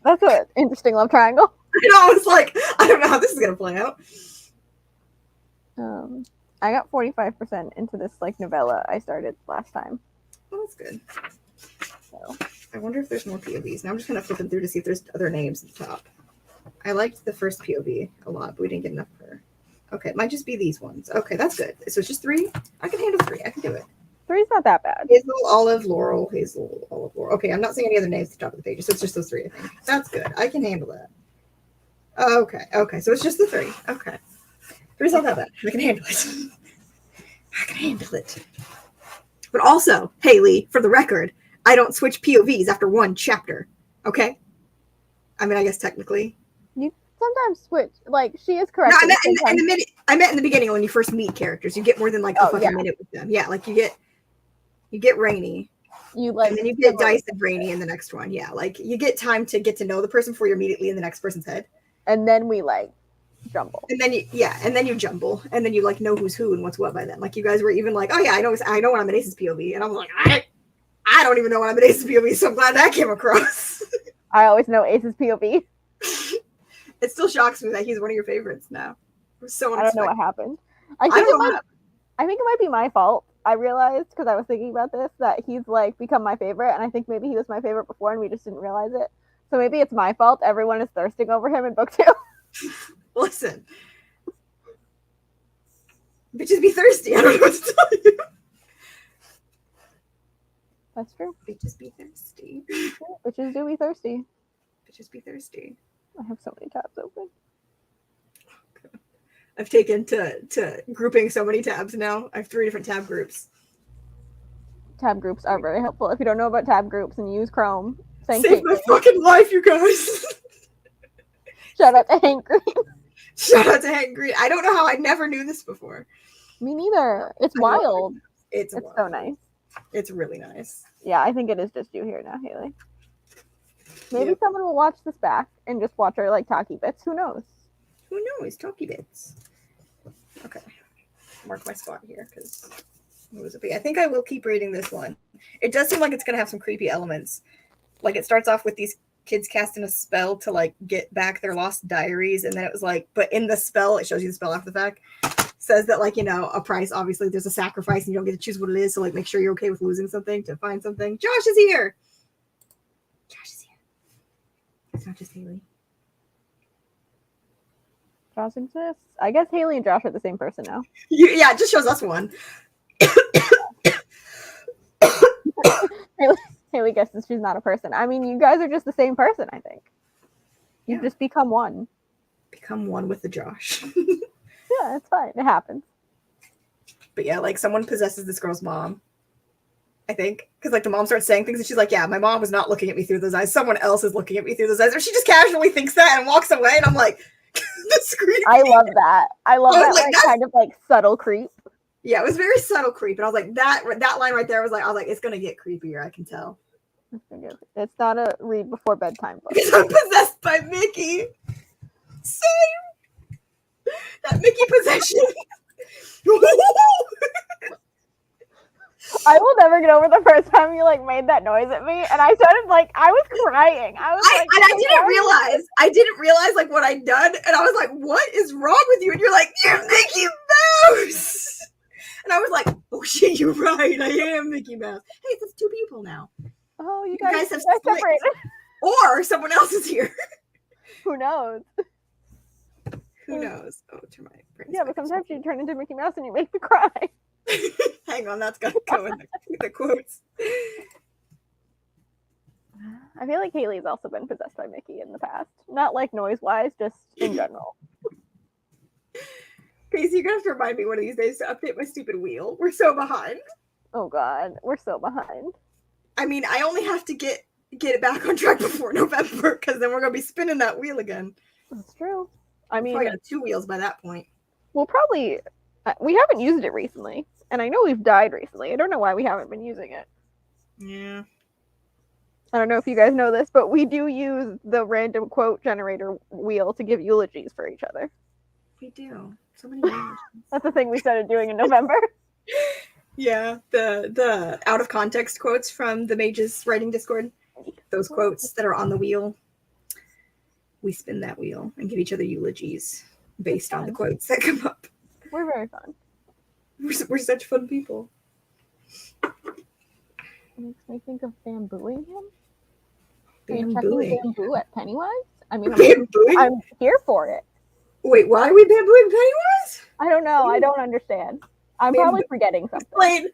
That's an interesting love triangle. You know, it's like, I don't know how this is going to play out. I got 45% into this like novella I started last time. Well, that's good. So I wonder if there's more POVs. Now I'm just kind of flipping through to see if there's other names at the top. I liked the first POV a lot, but we didn't get enough for her. Okay, it might just be these ones. Okay, that's good. So it's just 3? I can handle 3. I can do it. 3's not that bad. Hazel, Olive, Laurel, Hazel, Olive, Laurel. Okay, I'm not saying any other names at the top of the page, so it's just those 3, I think. That's good. I can handle that. Okay, so it's just the 3. Okay. 3's not that bad. I can handle it. I can handle it. But also, Haley, for the record, I don't switch POVs after 1 chapter. Okay? I mean, I guess technically. You sometimes switch. Like, she is correct. No, I meant in the beginning when you first meet characters. You get more than like a fucking minute with them. Yeah, like you get Rainy. And then you get Dice and Rainy in the next one. Yeah, like you get time to get to know the person before you're immediately in the next person's head. And then we like jumble. And then you jumble, and then you like know who's who and what's what by then. Like you guys were even like, oh yeah, I know when I'm in Ace's POV, and I'm like, I don't even know when I'm in Ace's POV, so I'm glad that came across. I always know Ace's POV. It still shocks me that he's one of your favorites now. So I don't know what happened. I think it might be my fault. I realized because I was thinking about this that he's like become my favorite, and I think maybe he was my favorite before and we just didn't realize it. So maybe it's my fault. Everyone is thirsting over him in book 2. Listen, bitches be thirsty. I don't know what to tell you. That's true. Bitches be thirsty. Bitches do be thirsty. Bitches be thirsty. I have so many tabs open. I've taken to grouping so many tabs now. I have 3 different tab groups. Tab groups are very helpful. If you don't know about tab groups and you use Chrome, save my fucking life, you guys. Shout out to Hank Green. Shout out to Hank Green. I don't know how I never knew this before. Me neither. It's wild. It's wild. So nice. It's really nice. Yeah, I think it is just you here now, Haley. Maybe someone will watch this back and just watch our like talkie bits. Who knows? Who knows? Talkie bits. Okay. Mark my spot here because I think I will keep reading this one. It does seem like it's gonna have some creepy elements. Like it starts off with these kids casting a spell to like get back their lost diaries, and then it was like, but in the spell, it shows you the spell after the fact. Says that like, you know, a price, obviously there's a sacrifice and you don't get to choose what it is, so like make sure you're okay with losing something to find something. Josh is here. Josh is here. It's not just Haley. Josh exists. I guess Haley and Josh are the same person now. Yeah, it just shows us one. Haley guesses she's not a person. I mean, you guys are just the same person, I think. You've just become one. Become one with the Josh. Yeah, it's fine. It happens. But yeah, like someone possesses this girl's mom, I think. Because like the mom starts saying things and she's like, yeah, my mom was not looking at me through those eyes. Someone else is looking at me through those eyes. Or she just casually thinks that and walks away. And I'm like, that's creepy. I love that. I love that like kind of like subtle creep. Yeah, it was very subtle creep. And I was like, that line right there was like, I was like, it's going to get creepier. I can tell. It's not a read before bedtime book. I'm possessed by Mickey. Same. That Mickey possession. I will never get over the first time you like made that noise at me, and I started like I was crying. I didn't realize like what I'd done, and I was like, "What is wrong with you?" And you're like, "You're Mickey Mouse," and I was like, "Oh shit, you're right. I am Mickey Mouse." Hey, it's 2 people now. Oh, you guys have separated, or someone else is here. Who knows? Who knows? Oh, turn my brain. Yeah, but sometimes you turn into Mickey Mouse and you make me cry. Hang on, that's gotta go in the quotes. I feel like Haley's also been possessed by Mickey in the past. Not like noise-wise, just in general. Casey, you're gonna have to remind me one of these days to update my stupid wheel. We're so behind. Oh god, we're so behind. I mean, I only have to get it back on track before November, because then we're gonna be spinning that wheel again. That's true. I mean, probably got 2 wheels by that point. We'll probably we haven't used it recently, and I know we've died recently. I don't know why we haven't been using it. Yeah. I don't know if you guys know this, but we do use the random quote generator wheel to give eulogies for each other. We do. So many eulogies. That's the thing we started doing in November. Yeah, the out of context quotes from the Mages writing Discord. Those quotes that are on the wheel. We spin that wheel and give each other eulogies based on the quotes that come up. We're very fun. We're such fun people. It makes me think of bambooing him. Bambooing. Bamboo at Pennywise? I mean, I'm here for it. Wait, why are we bambooing Pennywise? I don't know. I don't understand. I'm probably forgetting something. Explain.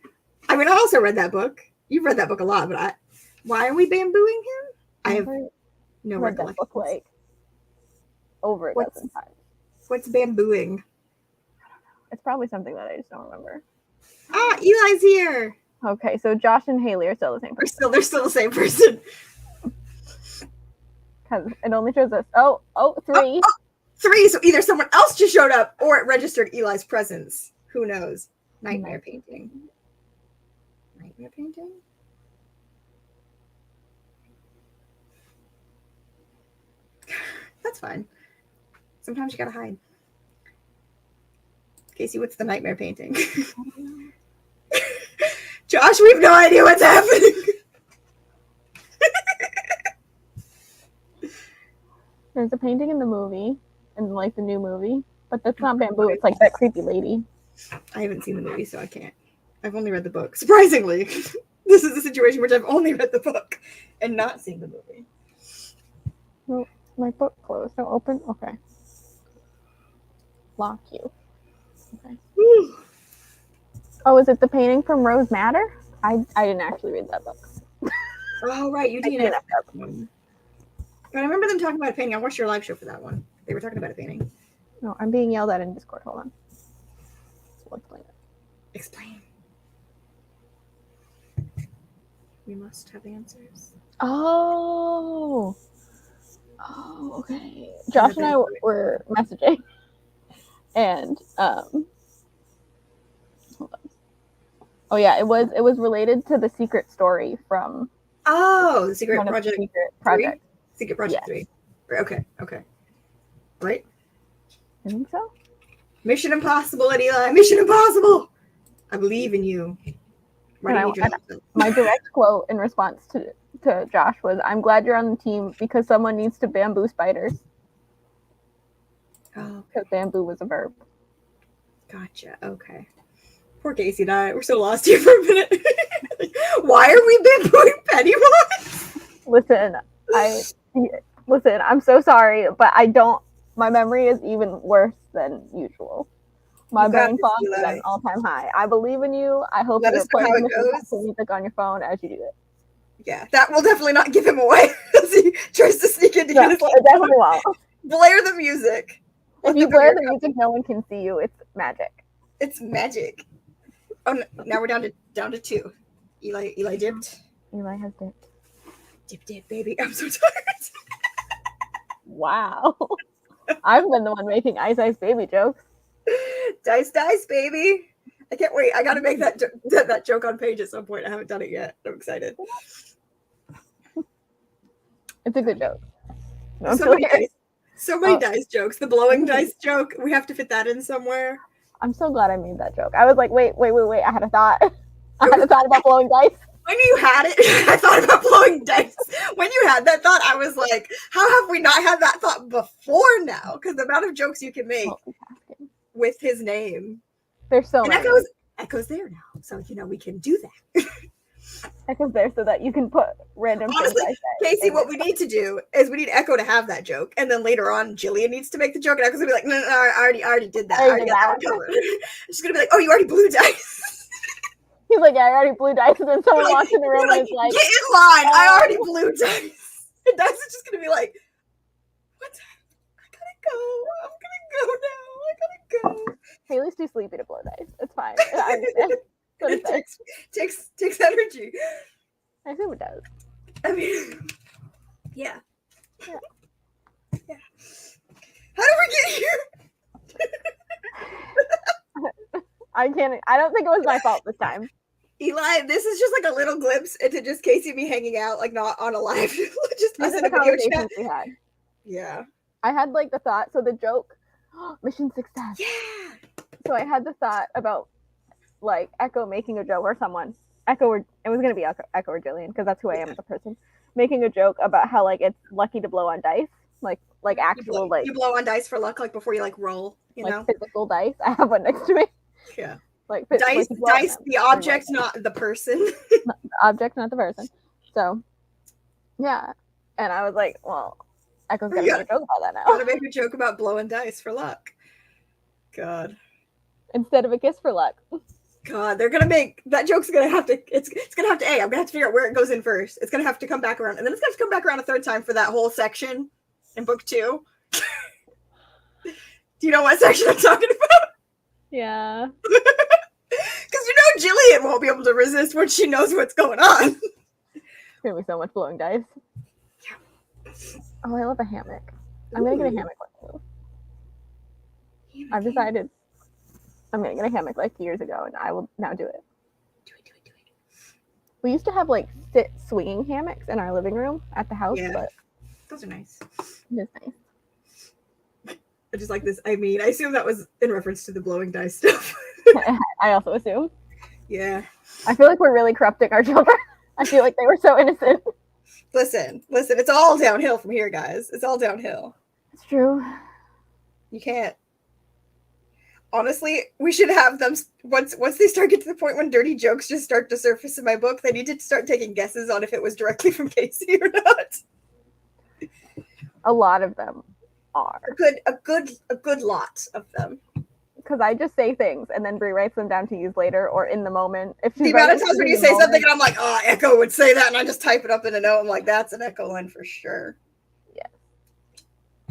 I mean, I also read that book. You've read that book a lot, but why are we bambooing him? I have no recollection. That book like over a dozen times. What's bambooing? It's probably something that I just don't remember. Ah, Eli's here. Okay, so Josh and Haley are still the same person. They're still the same person. Because it only shows us. Oh, 3. 3. So either someone else just showed up, or it registered Eli's presence. Who knows? Nightmare painting. Nightmare painting. That's fine. Sometimes you gotta hide. Casey, what's the nightmare painting? Josh, we have no idea what's happening. There's a painting in the movie, in like the new movie, but that's not bamboo. It's like that creepy lady. I haven't seen the movie, so I can't. I've only read the book. Surprisingly, this is a situation which I've only read the book and not seen the movie. Well, my book closed. No, open. Okay. Lock you. Okay. Whew. Oh, is it the painting from Rose Madder? I didn't actually read that book. Oh, right, you did. But I remember them talking about a painting. I watched your live show for that one. They were talking about a painting. No, I'm being yelled at in Discord. Hold on. We'll explain it. Explain. We must have answers. Oh, okay. Josh and I were messaging, and hold on. Oh yeah, it was related to the secret story from. Oh, the Secret Project. Secret Project 3. Okay. Right? I think so. Mission Impossible, Eli. Mission Impossible. I believe in you. My direct quote in response to Josh was, "I'm glad you're on the team because someone needs to bamboo spiders." Oh, because bamboo was a verb. Gotcha. Okay. Poor Casey and I. We're so lost here for a minute. Why are we bambooing Pennywise? Listen, I'm so sorry, but my memory is even worse than usual. My brain fog is at an all-time high. I believe in you. I hope you're playing the music on your phone as you do it. Yeah, that will definitely not give him away as he tries to sneak into his life. It definitely won't. Blare the music. If you blare the music, no one can see you. It's magic. It's magic. Oh, no, now we're down to 2. Eli dipped. Eli has dipped. Dip, baby. I'm so tired. Wow. I've been the one making Ice Baby jokes. Dice, baby. I can't wait. I got to make that joke on page at some point. I haven't done it yet. I'm excited. It's a good joke. No, so many dice jokes. The blowing dice joke. We have to fit that in somewhere. I'm so glad I made that joke. I was like, wait. I had a thought. I had a thought about blowing dice. When you had it, I thought about blowing dice. When you had that thought, I was like, how have we not had that thought before now? Because the amount of jokes you can make with his name. There's so many. Echo's there now. So, we can do that. Echo's there so that you can put random things like that. Casey, what we need to do is we need Echo to have that joke. And then later on, Jillian needs to make the joke. And Echo's going to be like, no, I already did that. I already got that covered. She's going to be like, oh, you already blew dice. He's like, yeah, I already blew dice. And then someone walks in the room and is like, get in line. I already blew dice. And Dice is just going to be like, what? I gotta go. I'm going to go now. I gotta go. Haley's too sleepy to blow dice. It's fine. I understand. It takes energy. I assume it does. I mean, yeah. How did we get here? I don't think it was my fault this time. Eli, this is just like a little glimpse into just Casey and me hanging out, like not on a live, just us in a video chat. We had. Yeah. I had like the thought, so the joke, mission success. Yeah. So I had the thought about like Echo making a joke, or someone, it was going to be Echo or Jillian, because that's who I am as a person, making a joke about how like it's lucky to blow on dice, like actual you blow on dice for luck, like before you like roll, know, physical dice. I have one next to me. Yeah. Like dice, the object, not the person. The object, not the person. So, yeah. And I was like, well, Echo's gonna make a joke about that now. Gotta make a joke about blowing dice for luck. God. Instead of a kiss for luck. God, they're gonna make that joke's gonna have to. It's gonna have to. I'm gonna have to figure out where it goes in first. It's gonna have to come back around, and then it's gonna have to come back around a third time for that whole section in book 2. Do you know what section I'm talking about? Yeah. Because Jillian won't be able to resist when she knows what's going on. It's gonna be so much blowing dice. Yeah. Oh, I love a hammock. I'm gonna get a hammock one too. I've decided I'm gonna get a hammock like years ago, and I will now do it. Do it. We used to have like sit swinging hammocks in our living room at the house, but those are nice. It is nice. I just like this. I mean, I assume that was in reference to the blowing dice stuff. I also assume. Yeah. I feel like we're really corrupting our children. I feel like they were so innocent. Listen. It's all downhill from here, guys. It's all downhill. It's true. You can't. Honestly, we should have them once they start getting to the point when dirty jokes just start to surface in my book. They need to start taking guesses on if it was directly from Casey or not. A lot of them are a good lot of them. Because I just say things and then Brie writes them down to use later or in the moment. If she's the amount of times when you say something and I'm like, oh, Echo would say that, and I just type it up in a note. I'm like, that's an Echo line for sure. Yes.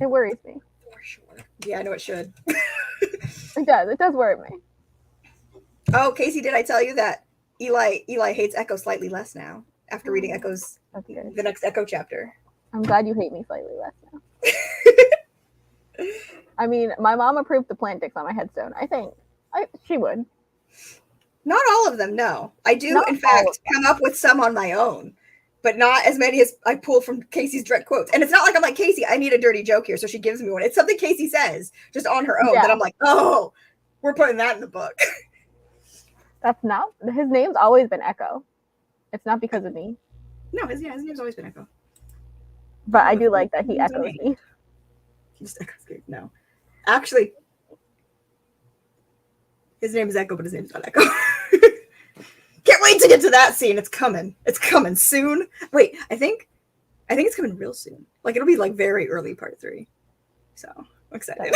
It worries me. for sure. Yeah, I know it should. It does. It does worry me. Oh, Casey, did I tell you that Eli hates Echo slightly less now after reading Echo's the next Echo chapter? I'm glad you hate me slightly less now. I mean, my mom approved the plantix on my headstone. I think she would. Not all of them, no. I do, in fact, come up with some on my own, but not as many as I pull from Casey's direct quotes. And it's not like I'm like, Casey, I need a dirty joke here, so she gives me one. It's something Casey says just on her own that I'm like, oh, we're putting that in the book. That's not his name's always been Echo. It's not because of me. No, his name's always been Echo. But I do like that he echoes me. He just echoes me. No. Actually, his name is Echo, but his name's not Echo. Can't wait to get to that scene. It's coming. It's coming soon. Wait, I think it's coming real soon. Like it'll be like very early part 3. So I'm excited.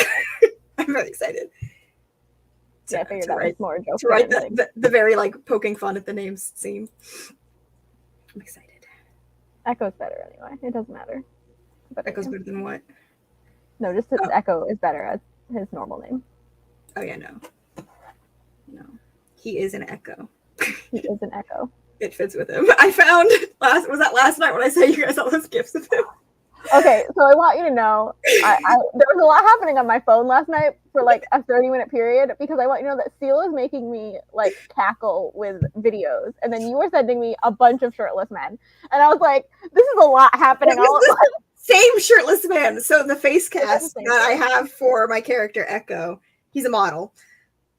I'm really excited. Yeah, I figured that was more a joke. To write the very like poking fun at the names scene. I'm excited. Echo's better anyway. It doesn't matter. Echo's better than what? No, just Echo is better as his normal name. Oh yeah, no. He is an Echo. He is an Echo. It fits with him. I found last night when I saw you guys all those gifts of him. Okay, so I want you to know, there was a lot happening on my phone last night for like a 30-minute period because I want you to know that Seal is making me like cackle with videos, and then you were sending me a bunch of shirtless men, and I was like, this is a lot happening all at once. Same shirtless man. So the face cast that I have for my character Echo, he's a model,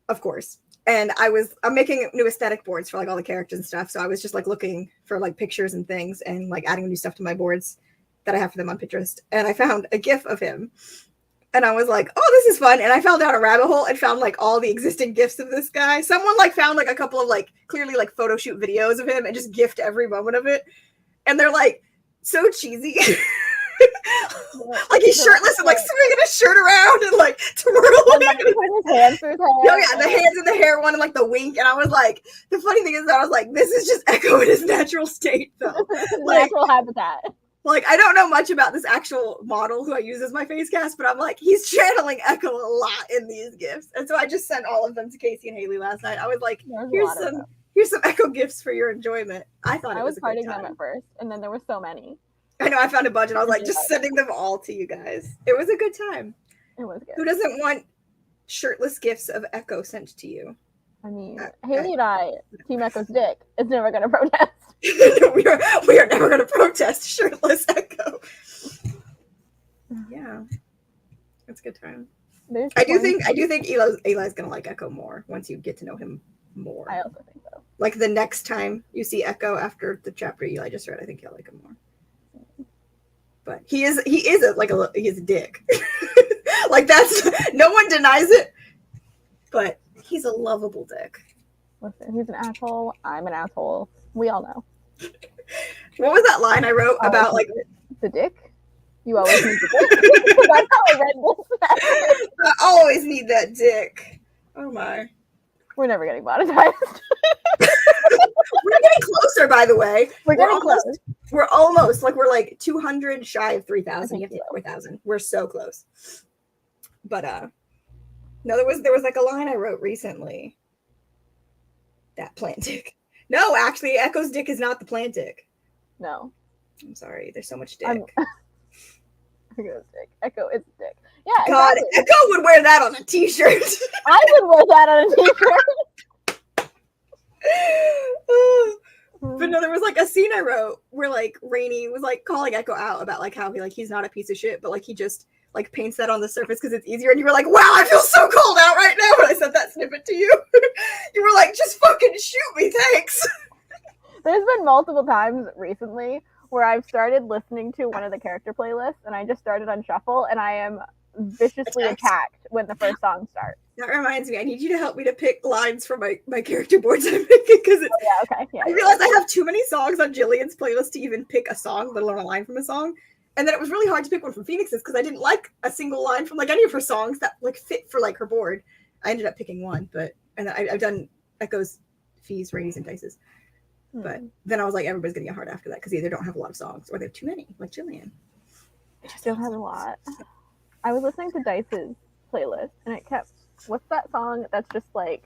of course. And I'm making new aesthetic boards for like all the characters and stuff. So I was just like looking for like pictures and things and like adding new stuff to my boards that I have for them on Pinterest. And I found a GIF of him. And I was like, oh, this is fun. And I fell down a rabbit hole and found like all the existing GIFs of this guy. Someone like found like a couple of like clearly like photo shoot videos of him and just GIFed every moment of it. And they're like so cheesy. Like he's shirtless and like swinging his shirt around and like twirling. And putting his hands through his hair. Oh yeah, the hands in the hair one and like the wink. And I was like, the funny thing is that I was like, this is just Echo in his natural state though. Like, natural habitat. Like I don't know much about this actual model who I use as my face cast, but I'm like, he's channeling Echo a lot in these gifts. And so I just sent all of them to Casey and Haley last night. I was like, here's some Echo gifts for your enjoyment. I thought I was hiding them at first, and then there were so many. I know, I found a bunch and I was like, just sending them all to you guys. It was a good time. It was good. Who doesn't want shirtless gifts of Echo sent to you? I mean, Haley and I, Team Echo's dick, is never going to protest. we are never going to protest shirtless Echo. Yeah. It's a good time. I do think Eli's going to like Echo more once you get to know him more. I also think so. Like the next time you see Echo after the chapter Eli just read, I think you'll like him more. But he's a dick. Like that's no one denies it. But he's a lovable dick. Listen, he's an asshole. I'm an asshole. We all know. What was that line I wrote about like the dick? You always need the dick. That's how I read this. I always need that dick. Oh my. We're never getting monetized. We're getting closer, by the way. We're getting close. We're almost like we're like 200 shy of 3,000. You have to hit 4,000. We're so close. But no, there was like a line I wrote recently. That plant dick. No, actually, Echo's dick is not the plant dick. No. I'm sorry. There's so much dick. Echo's dick. Echo is dick. Yeah. God, exactly. Echo would wear that on a t-shirt. I would wear that on a t-shirt. But no, there was like a scene I wrote where like Rainey was like calling Echo out about like how he's not a piece of shit, but like he just like paints that on the surface because it's easier. And you were like, wow, I feel so cold out right now when I sent that snippet to you. You were like, just fucking shoot me, thanks. There's been multiple times recently where I've started listening to one of the character playlists and I just started on shuffle and I am viciously attacked when the first song starts. That reminds me, I need you to help me to pick lines for my character boards I'm making because I realized I have too many songs on Jillian's playlist to even pick a song, let alone a line from a song. And then it was really hard to pick one from Phoenix's because I didn't like a single line from like any of her songs that like fit for like her board. I ended up picking one, and I've done Echoes, Fees, Rainies, and Dices. But then I was like, everybody's getting a hard after that because they either don't have a lot of songs or they have too many, like Jillian. I still have a lot. I was listening to Dice's playlist, and it kept, what's that song that's just like,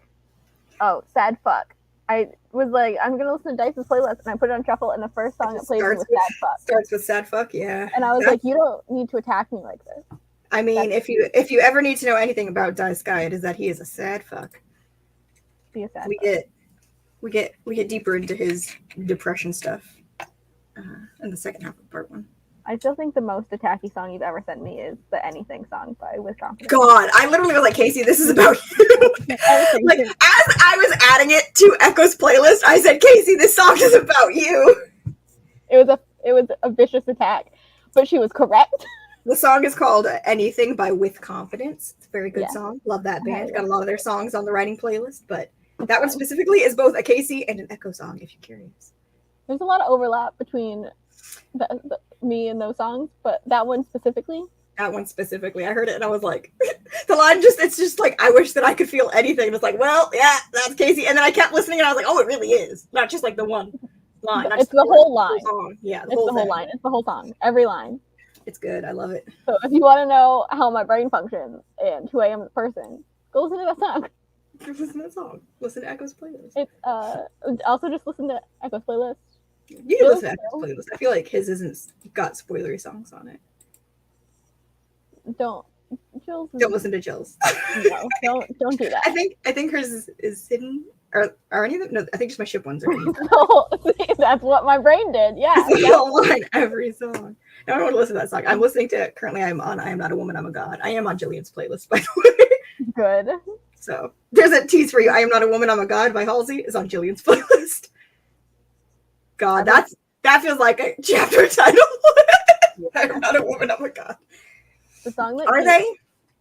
oh, Sad Fuck. I was like, I'm gonna listen to Dice's playlist, and I put it on shuffle, and the first song that plays was Sad Fuck. Starts with Sad Fuck, yeah. And I was like, you don't need to attack me like this. I mean, if you ever need to know anything about Dice Guy, it is that he is a sad fuck. Be a sad we fuck. get deeper into his depression stuff in the second half of part 1. I still think the most attacky song you've ever sent me is the Anything song by With Confidence. God, I literally was like, Casey, this is about you. Like, as I was adding it to Echo's playlist, I said, Casey, this song is about you. It was a vicious attack, but she was correct. The song is called Anything by With Confidence. It's a very good song. Love that band. Got a lot of their songs on the writing playlist, but that one specifically is both a Casey and an Echo song, if you're curious. There's a lot of overlap between me and those songs, but that one specifically. I heard it and I was like, the line it's just like, I wish that I could feel anything. And it's like, well, yeah, that's Casey. And then I kept listening and I was like, oh, it really is. Not just like the one line. It's the whole line. Song. Yeah, it's the whole line. It's the whole song. Every line. It's good. I love it. So if you want to know how my brain functions and who I am as a person, go listen to that song. Listen to that song. Listen to Echo's playlist. It's also just listen to Echo's playlist. You can listen to Echo's playlist. I feel like his isn't got spoilery songs on it. Don't listen to Jill's. No, don't do that. I think hers is hidden. Are any of them? No, I think just my ship ones are hidden. No, that's what my brain did. Yeah. Line every song. I don't want to listen to that song. I'm listening to currently. I'm on I Am Not a Woman, I'm a God. I am on Jillian's playlist, by the way. Good. So there's a tease for you. I Am Not a Woman, I'm a God by Halsey is on Jillian's playlist. God, that feels like a chapter title. I Am Not a Woman, I'm a God. The song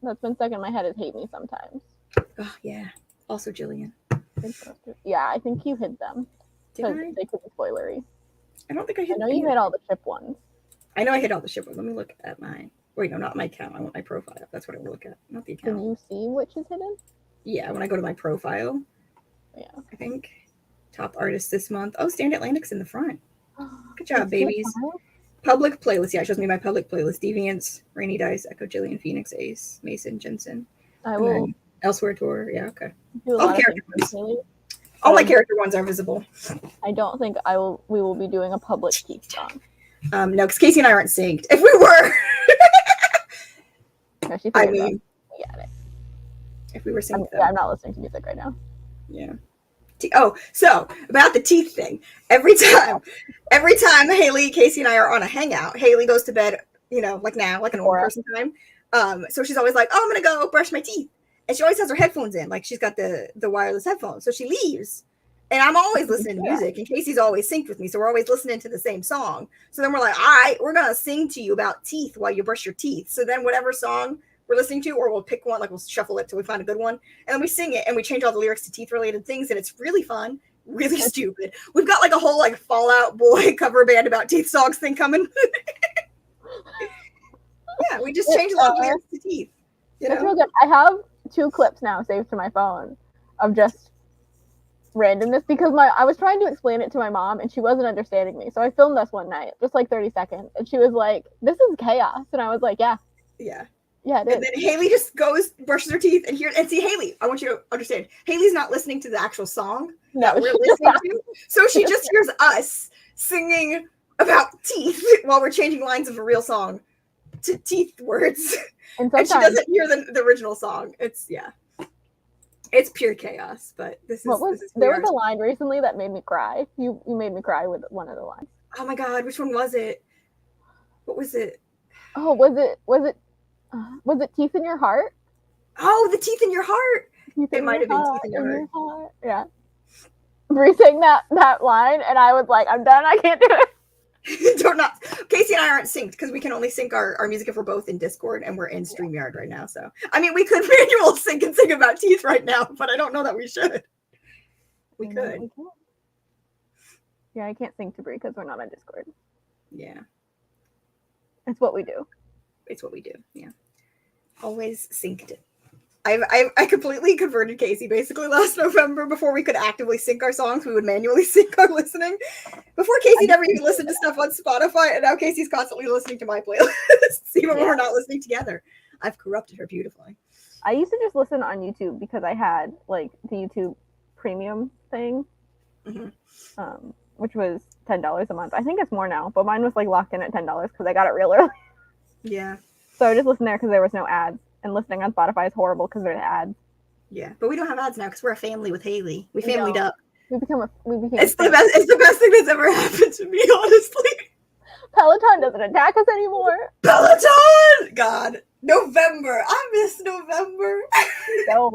that's been stuck in my head is Hate Me Sometimes. Oh yeah. Also Jillian. Yeah, I think you hid them. Did I? They could be spoilery. I don't think I hid them. I know you hid all the ship ones. I know I hit all the ship ones. Let me look at wait, no, not my account. I want my profile. That's what I will look at. Not the account. Can you see which is hidden? Yeah, when I go to my profile. Yeah. I think top artist this month. Oh, Stand Atlantic's in the front. Good job, babies. Public playlist. Yeah, it shows me my public playlist. Deviants, Rainy Dice, Echo, Jillian, Phoenix, Ace, Mason, Jensen. I will. Elsewhere Tour. Yeah, okay. All character ones. All my character ones are visible. I don't think we will be doing a public Keith song. No, because Casey and I aren't synced. If we were, I mean, we got it. If we were synced, I'm not listening to music right now. Yeah. So about the teeth thing. Every time Haley, Casey, and I are on a hangout, Haley goes to bed, like now, like a normal person time. So she's always like, "Oh, I'm gonna go brush my teeth," and she always has her headphones in, like she's got the wireless headphones. So she leaves. And I'm always listening to music, and Casey's always synced with me, so we're always listening to the same song. So then we're like, all right, we're going to sing to you about teeth while you brush your teeth. So then whatever song we're listening to, or we'll pick one, like we'll shuffle it till we find a good one, and then we sing it, and we change all the lyrics to teeth-related things, and it's really fun, really stupid. We've got like a whole like Fall Out Boy cover band about teeth songs thing coming. Yeah, we just change a lot of lyrics to teeth. It's real good. I have 2 clips now saved to my phone of just randomness because I was trying to explain it to my mom and she wasn't understanding me. So I filmed this one night, just like 30 seconds, and she was like, "This is chaos." And I was like, yeah, it is. And then Haley just goes, brushes her teeth, and see, Haley, I want you to understand, Haley's not listening to the actual song that we're listening to. So she just hears us singing about teeth while we're changing lines of a real song to teeth words. And she doesn't hear the original song. It's pure chaos, but there was a line recently that made me cry. You made me cry with one of the lines. Oh my god, which one was it? What was it? Oh, was it Teeth in Your Heart? Oh, the teeth in your heart. It might have been Teeth in Your Heart. Yeah. Bree sang that line, and I was like, I'm done. I can't do it. Casey and I aren't synced because we can only sync our music if we're both in Discord, and we're in StreamYard right now. So I mean, we could manual sync and sing about teeth right now, but I don't know that we should. We could. Yeah, I can't sync to Bree because we're not on Discord. Yeah, it's what we do. Yeah, always synced it. I completely converted Casey basically last November. Before we could actively sync our songs, we would manually sync our listening. Before Casey never even listened to stuff on Spotify, and now Casey's constantly listening to my playlists, even when we're not listening together. I've corrupted her beautifully. I used to just listen on YouTube because I had like the YouTube premium thing, which was $10 a month. I think it's more now, but mine was like locked in at $10 because I got it real early. Yeah. So I just listened there because there was no ads, and listening on Spotify is horrible because there's ads. Yeah, but we don't have ads now because we're a family with Haley. We familyed up. We became. It's the best. It's the best thing that's ever happened to me, honestly. Peloton doesn't attack us anymore. Peloton! God. November. I miss November. No.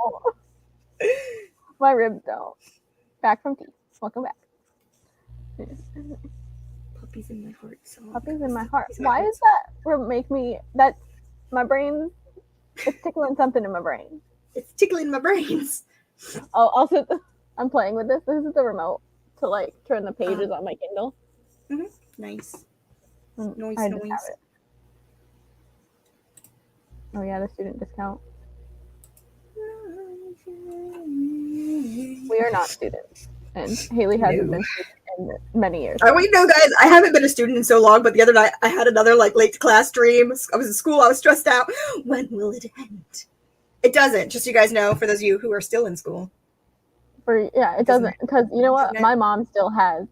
My ribs don't. Back from teeth. Welcome back. Puppies in my heart. Puppies in my heart. Why does that make me... That my brain... It's tickling something in my brain. It's tickling my brains. Oh, also, I'm playing with this. This is the remote to, like, turn the pages on my Kindle. Mm-hmm. Nice. Noise. Oh yeah, the student discount. We are not students, and Haley hasn't been in many years. Wait, no, guys, I haven't been a student in so long. But the other night, I had another like late class dream. I was in school. I was stressed out. When will it end? It doesn't. Just so you guys know, for those of you who are still in school. It doesn't, because you know what? My mom still has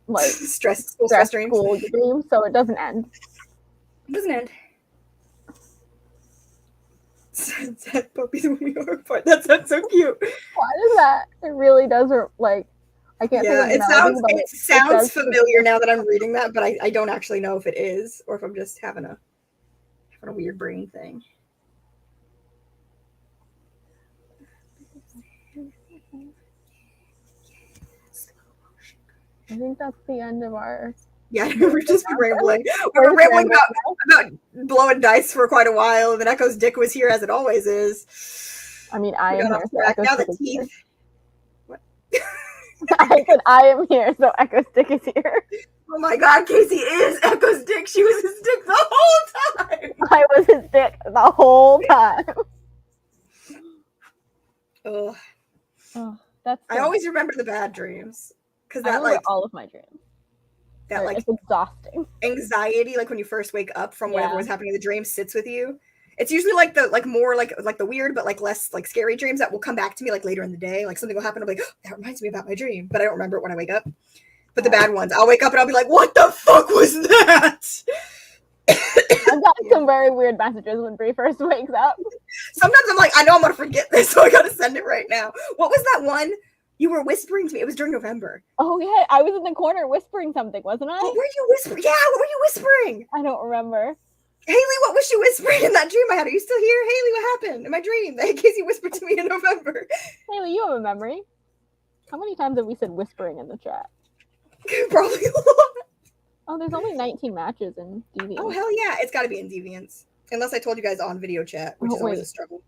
like stress dreams. School dreams, so it doesn't end. It doesn't end. Sad puppies when we are apart. That sounds so cute. Why does that? It really does. Like, I can't. Yeah, it sounds familiar now that I'm reading that, but I don't actually know if it is or if I'm just having a weird brain thing. I think that's the end of our. Yeah, we're just rambling. We're rambling about blowing dice for quite a while, and then Echo's dick was here as it always is. I mean, I am here. So now the teeth. What? I said I am here, so Echo's dick is here. Oh my God, Casey is Echo's dick. She was his dick the whole time. I was his dick the whole time. Ugh. Oh, that's. I always remember the bad dreams because that like all of my dreams. That like it's exhausting anxiety, like when you first wake up from whatever was happening in the dream, sits with you. It's usually like the more like the weird but like less like scary dreams that will come back to me like later in the day. Like something will happen, I'll be like, oh, that reminds me about my dream, but I don't remember it when I wake up. But the bad ones, I'll wake up and I'll be like, what the fuck was that? I've got some very weird messages when Brie first wakes up. Sometimes I'm like, I know I'm gonna forget this, so I gotta send it right now. What was that one? You were whispering to me. It was during November. Oh, yeah. I was in the corner whispering something, wasn't I? What were you whispering? Yeah, what were you whispering? I don't remember. Haley, what was she whispering in that dream I had? Are you still here? Haley, what happened in my dream? Casey whispered to me in November. Haley, you have a memory. How many times have we said whispering in the chat? Probably a lot. Oh, there's only 19 matches in Deviants. Oh, hell yeah. It's got to be in Deviants. Unless I told you guys on video chat, which is always a struggle.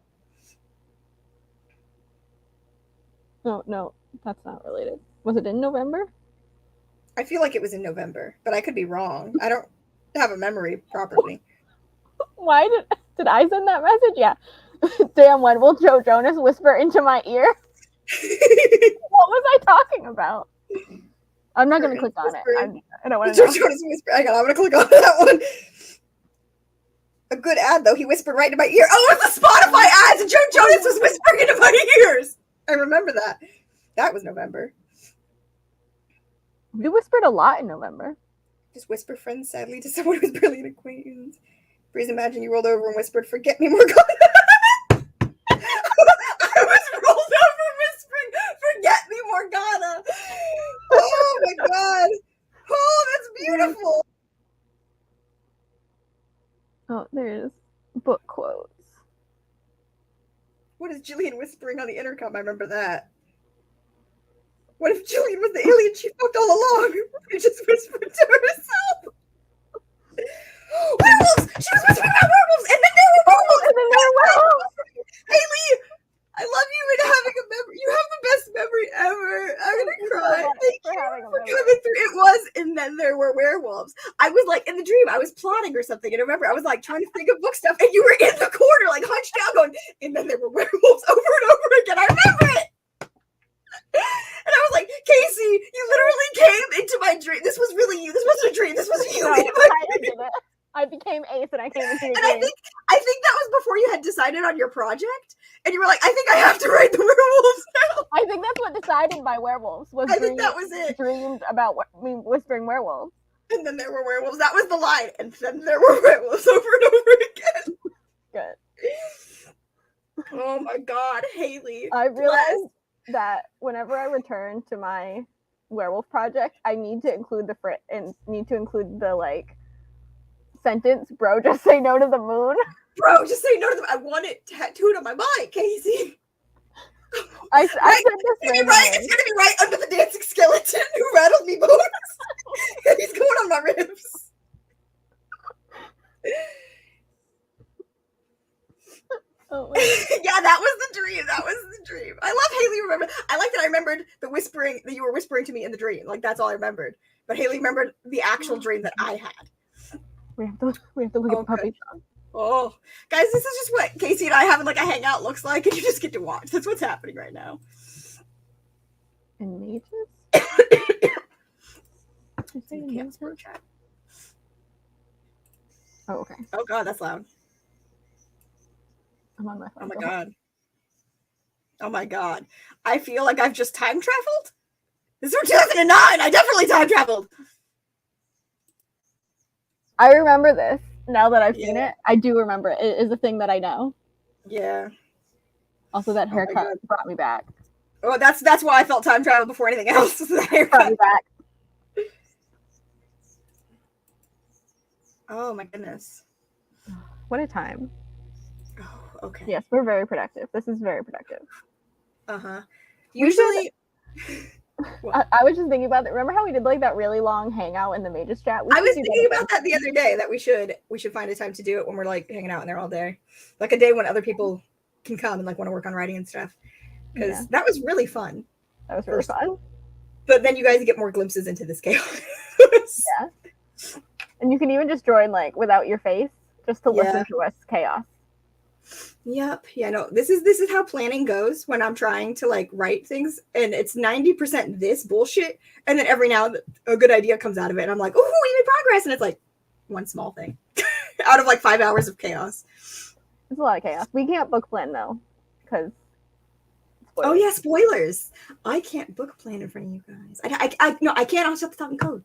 No, that's not related. Was it in November? I feel like it was in November, but I could be wrong. I don't have a memory properly. Why did I send that message? Yeah. Damn, when will Joe Jonas whisper into my ear? What was I talking about? I'm not going to click on it. I don't want to know. Joe Jonas whisper. I'm going to click on that one. A good ad, though. He whispered right into my ear. Oh, it's the Spotify ads, and Joe Jonas was whispering into my ears. I remember that. That was November. You whispered a lot in November. Just whisper friends sadly to someone who's barely an acquaintance. Please imagine you rolled over and whispered, "Forget me, Morgana." I was rolled over whispering, "Forget me, Morgana." Oh my God. Oh, that's beautiful. Oh, there's book quotes. What is Jillian whispering on the intercom? I remember that. What if Jillian was the alien she fucked all along? She just whispered to herself. Werewolves! She was whispering about werewolves, and then there were werewolves! Haley, I love you and having a memory. You have the best memory ever. I'm gonna cry. Thank you for coming through. It was, and then there were werewolves. I was like, in the dream, I was plotting or something, and I remember I was like trying to think of book stuff, and you were in the corner, like hunched down, going, and then there were werewolves over and over again. I remember it. And I was like, Casey, you literally came into my dream. This was really you. This wasn't a dream. This was you. No, I became Ace and I came into your dream. I think that was had decided on your project, and you were like, I think I have to write the werewolves now. I think that's what decided my werewolves was. I think that was it. Dreamed about me whispering werewolves. And then there were werewolves. That was the line. And then there were werewolves over and over again. Good. Oh my God, Haley. I realized that whenever I return to my werewolf project, I need to include the like sentence, bro, just say no to the moon. Bro, just say no to the moon. I want it tattooed on my body, Casey. I said this. It's gonna be right under the dancing skeleton who rattled me bones. He's going on my ribs. Oh, yeah, that was the dream. I love Haley remembered. I like that I remembered the whispering that you were whispering to me in the dream. Like that's all I remembered. But Haley remembered the actual dream that I had. We have to look at the puppy song. Oh, guys, this is just what Casey and I having like a hangout looks like, and you just get to watch. That's what's happening right now. And mages? Oh, okay. Oh God, that's loud. I'm on my phone. Oh my God. Oh my God. I feel like I've just time traveled. This is from 2009. I definitely time traveled. I remember this. Now that I've seen it, I do remember it. It is a thing that I know. Yeah. Also, that haircut brought me back. Oh, that's why I felt time travel before anything else. The haircut brought me back. Oh my goodness. What a time. Oh, okay. Yes, we're very productive. This is very productive. Uh-huh. Usually I was just thinking about it. Remember how we did like that really long hangout in the Mages chat? I was thinking about that the other day, that we should find a time to do it when we're like hanging out in there all day. Like a day when other people can come and like want to work on writing and stuff. Because that was really fun. That was really fun. But then you guys get more glimpses into this chaos. Yeah. And you can even just join like without your face just to listen to us chaos. Yep. Yeah, no, this is how planning goes when I'm trying to like write things, and it's 90% this bullshit, and then every now and then a good idea comes out of it, and I'm like, oh, we made progress, and it's like one small thing out of like 5 hours of chaos. It's a lot of chaos. We can't book plan though, because oh yeah, spoilers. I can't book plan in front of you guys. I can't. I'll just have to talk in code.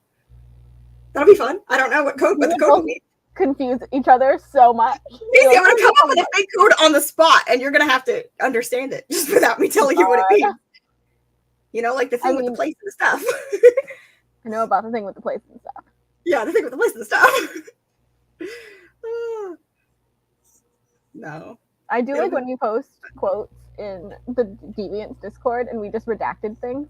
That'll be fun. I don't know what the code will be. Confuse each other so much. Casey, I'm gonna come up with a fake code on the spot, and you're gonna have to understand it just without me telling you what it means. You know, like the thing with the place and the stuff. I know about the thing with the place and stuff. Yeah, the thing with the place and the stuff. No. I do like when you post quotes in the Deviants Discord and we just redacted things.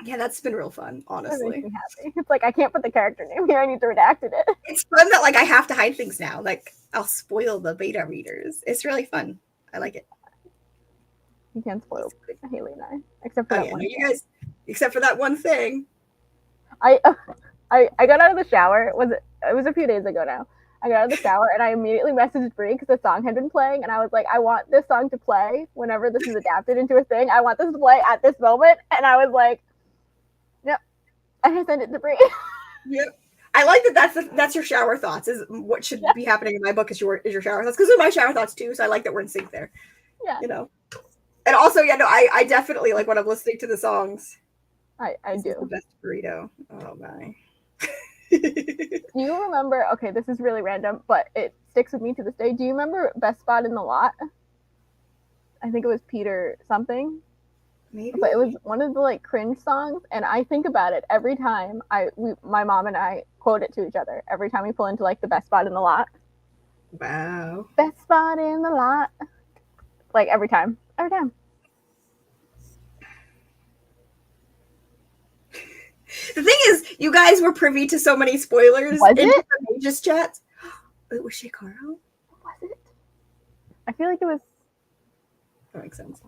Yeah, that's been real fun, honestly. That makes me happy. It's like I can't put the character name here, I need to redact it. It's fun that like I have to hide things now. Like I'll spoil the beta readers. It's really fun. I like it. You can't spoil Haley and I. Except for that one. You guys, except for that one thing. I got out of the shower. It was a few days ago now. I got out of the shower and I immediately messaged Brie because the song had been playing, and I was like, I want this song to play whenever this is adapted into a thing. I want this to play at this moment. And I was like, yep. And I sent it to Brie. Yep. I like that. That's your shower thoughts. Is what should be happening in my book is your shower thoughts, because they're my shower thoughts too. So I like that we're in sync there. Yeah. You know. And also, I definitely like when I'm listening to the songs. I do. The best burrito. Oh my. Do you remember? Okay, this is really random, but it sticks with me to this day. Do you remember Best Spot in the Lot? I think it was Peter something. Maybe. But it was one of the like cringe songs, and I think about it every time. My mom and I quote it to each other every time we pull into like the Best Spot in the Lot. Wow. Best spot in the lot. Like every time. Every time. The thing is, you guys were privy to so many spoilers was in it? the Mages chat. It was Shikaro? What was it? I feel like it was. That makes sense.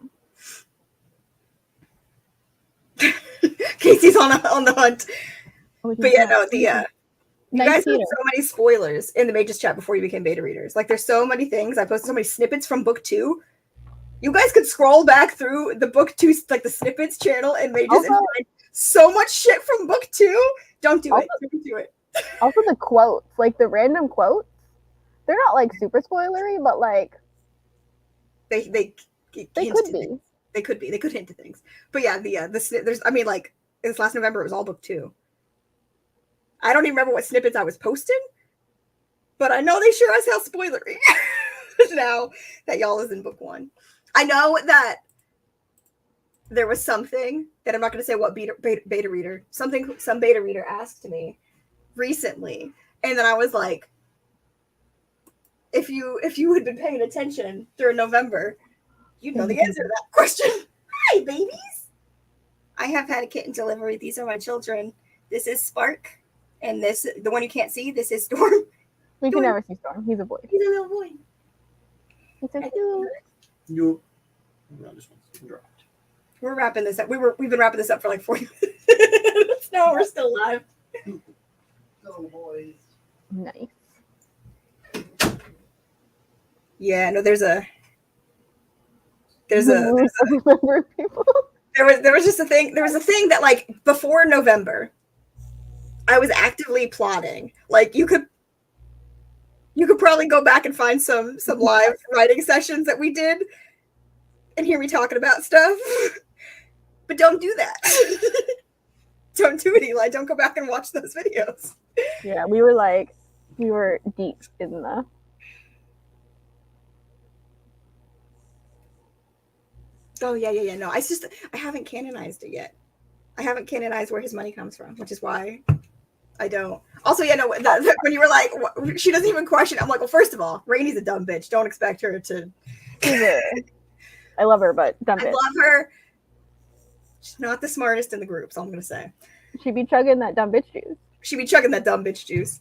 Casey's on the hunt. But yeah, no, you guys had so many spoilers in the Mages chat before you became beta readers. Like, there's so many things. I posted so many snippets from book 2. You guys could scroll back through the book 2, like the snippets channel in Mages and find so much shit from book 2. Don't do it. Don't do it. Also the quotes, like the random quotes, they're not like super spoilery, but like they could be. They could be. They could hint to things. But yeah, there's I mean, like this last November it was all book 2. I don't even remember what snippets I was posting, but I know they sure as hell spoilery now that y'all is in book 1. I know that there was something that I'm not going to say what beta reader, some beta reader asked me recently, and then I was like, if you had been paying attention during November, you'd know the answer to that question. Hi, babies. I have had a kitten delivery. These are my children. This is Spark, and this the one you can't see. This is Storm. We can never see Storm. He's a boy. He's a little boy. He's so cute. No, this one's dropped. We're wrapping this up. We've been wrapping this up for like 40 minutes. No, we're still live. Go boys. Nice. Yeah, no, there was just a thing. There was a thing that like before November, I was actively plotting. Like you could probably go back and find some live writing sessions that we did and hear me talking about stuff. But don't do that. Don't do it, Eli. Don't go back and watch those videos. Yeah, we were deep in the. Oh yeah. No, I haven't canonized it yet. I haven't canonized where his money comes from, which is why I don't. Also, yeah, no. When you were like, she doesn't even question. I'm like, well, first of all, Rainey's a dumb bitch. Don't expect her to. I love her, but dumb bitch. I love her. She's not the smartest in the group, so I'm gonna say. She be chugging that dumb bitch juice. She be chugging that dumb bitch juice.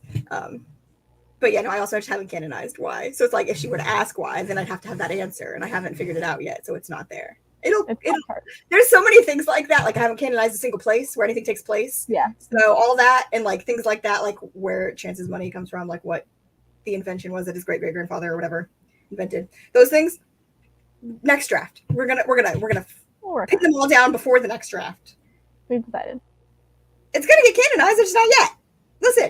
But yeah, no, I also just haven't canonized why. So it's like if she were to ask why, then I'd have to have that answer, and I haven't figured it out yet, so it's not there. There's so many things like that. Like I haven't canonized a single place where anything takes place. Yeah. So all that and like things like that, like where Chance's money comes from, like what the invention was that his great grandfather or whatever invented. Those things. Next draft, we're gonna pin them all down before the next draft. We've decided. It's gonna get canonized. It's just not yet. Listen,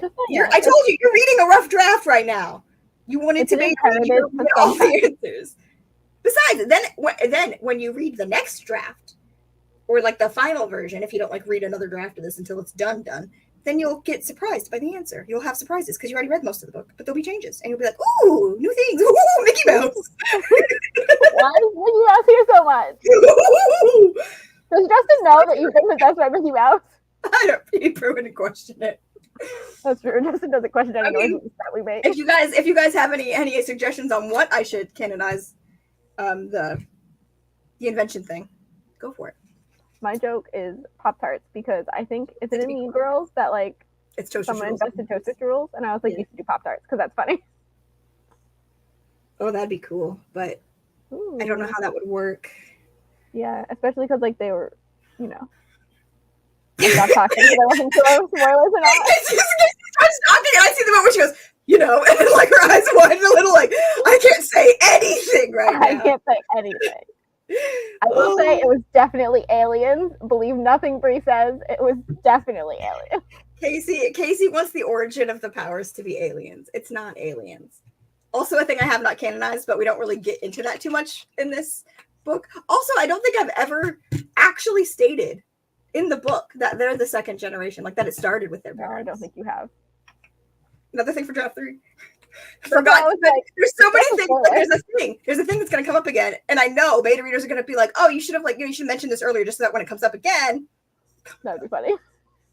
I told you you're reading a rough draft right now. You wanted to make all the answers. Besides, then when you read the next draft, or like the final version, if you don't like read another draft of this until it's done, then you'll get surprised by the answer. You'll have surprises because you already read most of the book, but there'll be changes, and you'll be like, "Ooh, new things! Ooh, Mickey Mouse!" Why is Mickey Mouse here so much? Does Justin know that you've been possessed by Mickey Mouse? I don't. He wouldn't question it. That's true. Justin doesn't question any noises that we make. If you guys have any suggestions on what I should canonize, the invention thing, go for it. My joke is Pop-Tarts because I think it's in Mean Girls that like it's someone invented Toaster Strudels, and I was like, you should do Pop-Tarts because that's funny. Oh, that'd be cool, but I don't know how that would work. Yeah, especially because like they were, I'm not talking because I wasn't sure spoilers or not. I was talking and I see the moment where she goes, and then like her eyes widen a little, like I can't say anything right now. I can't say anything. I will say it was definitely aliens. Believe nothing Bree says. It was definitely aliens. Casey wants the origin of the powers to be aliens. It's not aliens. Also, a thing I have not canonized, but we don't really get into that too much in this book. Also, I don't think I've ever actually stated in the book that they're the second generation, like that it started with their parents. No, I don't think you have. Another thing for draft 3. Forgot. There's so many things. Like, there's a thing that's going to come up again, and I know beta readers are going to be like, "Oh, you should have you should mention this earlier, just so that when it comes up again, that'd be funny."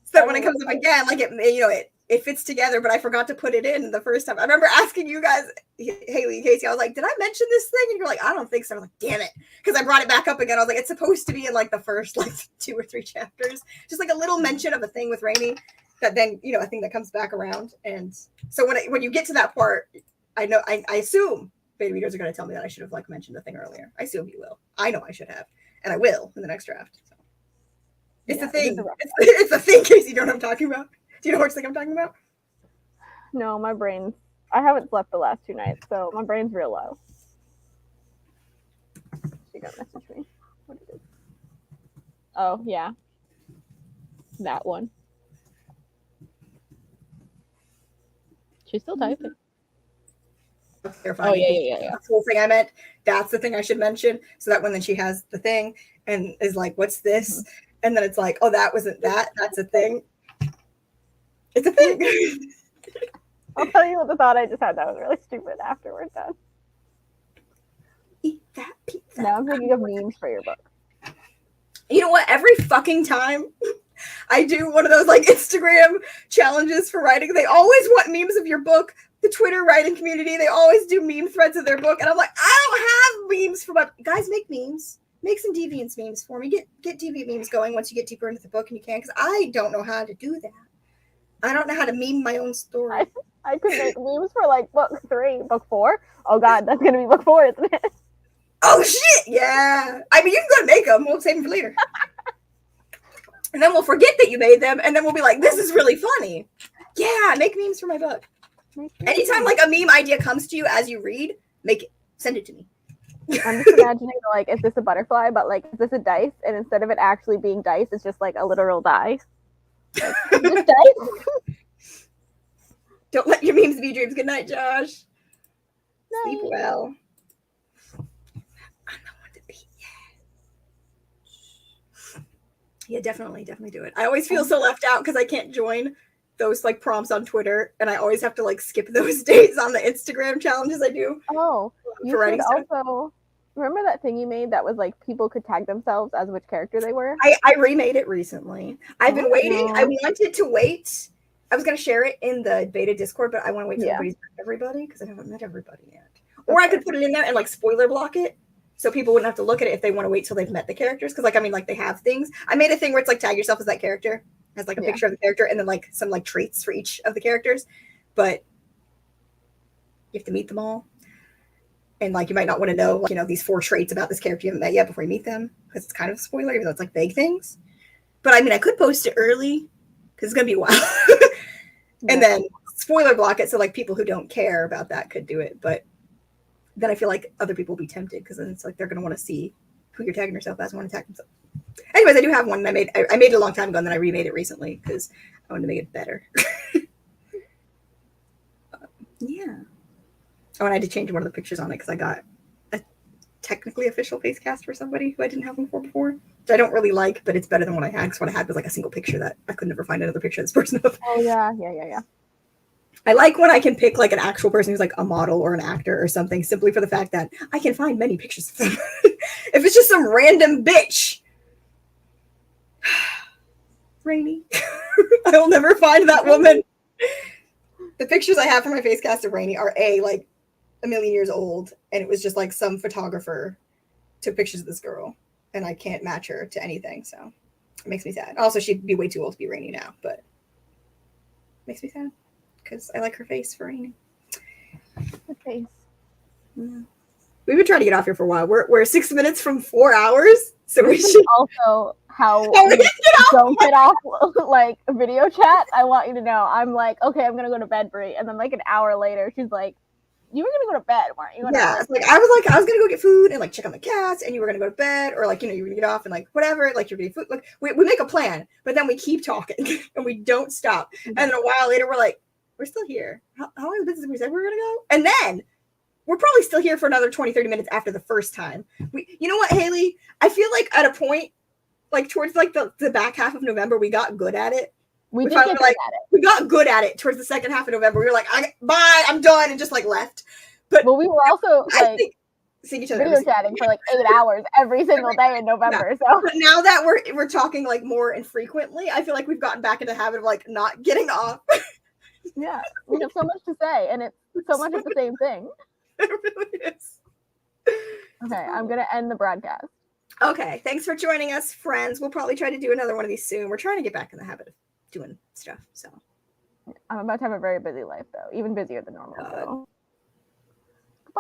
So that when it comes up again, like it fits together. But I forgot to put it in the first time. I remember asking you guys, Haley, Casey, I was like, "Did I mention this thing?" And you're like, "I don't think so." I was like, "Damn it," because I brought it back up again. I was like, "It's supposed to be in like the first 2 or 3 chapters, just like a little mention of a thing with Rainey." That then I think that comes back around, and so when you get to that part, I assume beta readers are going to tell me that I should have mentioned the thing earlier. I assume you will. I know I should have, and I will in the next draft. So. It's the thing. It's the thing, Casey. You know what I'm talking about? Do you know which thing I'm talking about? No, my brain. I haven't slept the last 2 nights, so my brain's real low. She got message me. What is it? Oh yeah, that one. She's still typing. Terrifying. Oh yeah. That's the whole thing I meant. That's the thing I should mention, so that when then she has the thing and is like, "What's this?" And then it's like, "Oh, that wasn't that. That's a thing. It's a thing." I'll tell you what the thought I just had that was really stupid after we're done. Eat that pizza. Now I'm thinking of memes for your book. You know what? Every fucking time I do one of those like Instagram challenges for writing, they always want memes of your book. The Twitter writing community, they always do meme threads of their book, and I'm like, I don't have memes for my guys. Make memes. Make some Deviants memes for me. Get Deviant memes going once you get deeper into the book, and you can, because I don't know how to do that. I don't know how to meme my own story. I could make memes for like book 3, book 4. Oh god, that's gonna be book 4, isn't it? Oh shit, yeah. I mean, you can go and make them. We'll save them for later. And then we'll forget that you made them, and then we'll be like, this is really funny. Yeah, make memes for my book. Anytime like a meme idea comes to you as you read, make it. Send it to me. I'm just imagining like, is this a butterfly? But like, is this a dice? And instead of it actually being dice, it's just like a literal die. Like, just dice. Don't let your memes be dreams. Good night, Josh. No. Sleep well. I'm the one to be. Yeah, definitely do it. I always feel so left out because I can't join those like prompts on Twitter, and I always have to like skip those days on the Instagram challenges I do. Oh, you should also remember that thing you made that was like people could tag themselves as which character they were. I remade it recently. I've been waiting. I wanted to wait. I was gonna share it in the beta Discord, but I want to wait till everybody because I haven't met everybody yet. Or I could put it in there and like spoiler block it, so people wouldn't have to look at it if they want to wait till they've met the characters. Because like I mean, like they have things. I made a thing where it's like tag yourself as that character. Has like a picture of the character and then like some like traits for each of the characters, but you have to meet them all, and like you might not want to know like, you know, these 4 traits about this character you haven't met yet before you meet them, because it's kind of a spoiler even though it's like vague things. But I mean, I could post it early because it's gonna be a while, and then spoiler block it so like people who don't care about that could do it. But then I feel like other people will be tempted because then it's like they're gonna want to see who you're tagging yourself as, want to tag themselves. Anyways, I do have one. I made it a long time ago, and then I remade it recently because I wanted to make it better. Yeah. Oh, and I had to change one of the pictures on it because I got a technically official face cast for somebody who I didn't have one for before, which I don't really like, but it's better than what I had because what I had was like a single picture that I could never find another picture of this person of. Oh yeah. I like when I can pick like an actual person who's like a model or an actor or something simply for the fact that I can find many pictures of them. If it's just some random bitch. Rainy. I'll never find that woman. The pictures I have for my face cast of Rainy are like a million years old, and it was just like some photographer took pictures of this girl, and I can't match her to anything, so it makes me sad. Also, she'd be way too old to be Rainy now, but it makes me sad because I like her face for Rainy. The face. Yeah. We've been trying to get off here for a while. We're 6 minutes from 4 hours, so we should also how we don't get off like video chat. I want you to know. I'm like, okay, I'm gonna go to bed, Brie, and then like an hour later, she's like, "You were gonna go to bed, weren't you?" Yeah, like I was gonna go get food and like check on the cats, and you were gonna go to bed, or like you know you were gonna get off and like whatever, like you're getting food. Like we make a plan, but then we keep talking and we don't stop. And then a while later, we're like, we're still here. How long is we said we were gonna go? And then we're probably still here for another 20-30 minutes after the first time. You know what, Haley? I feel like at a point, like towards like the back half of November, we got good at it. We got good at it towards the second half of November. We were like, bye, I'm done, and just like left. But we were also like seeing each other video chatting for like 8 hours every single day in November. Yeah. So but now that we're talking like more infrequently, I feel like we've gotten back into the habit of like not getting off. Yeah, we have so much to say, and it's so much of the same thing. It really is. Okay, I'm gonna end the broadcast. Okay, thanks for joining us, friends. We'll probably try to do another one of these soon. We're trying to get back in the habit of doing stuff. So I'm about to have a very busy life, though, even busier than normal. So.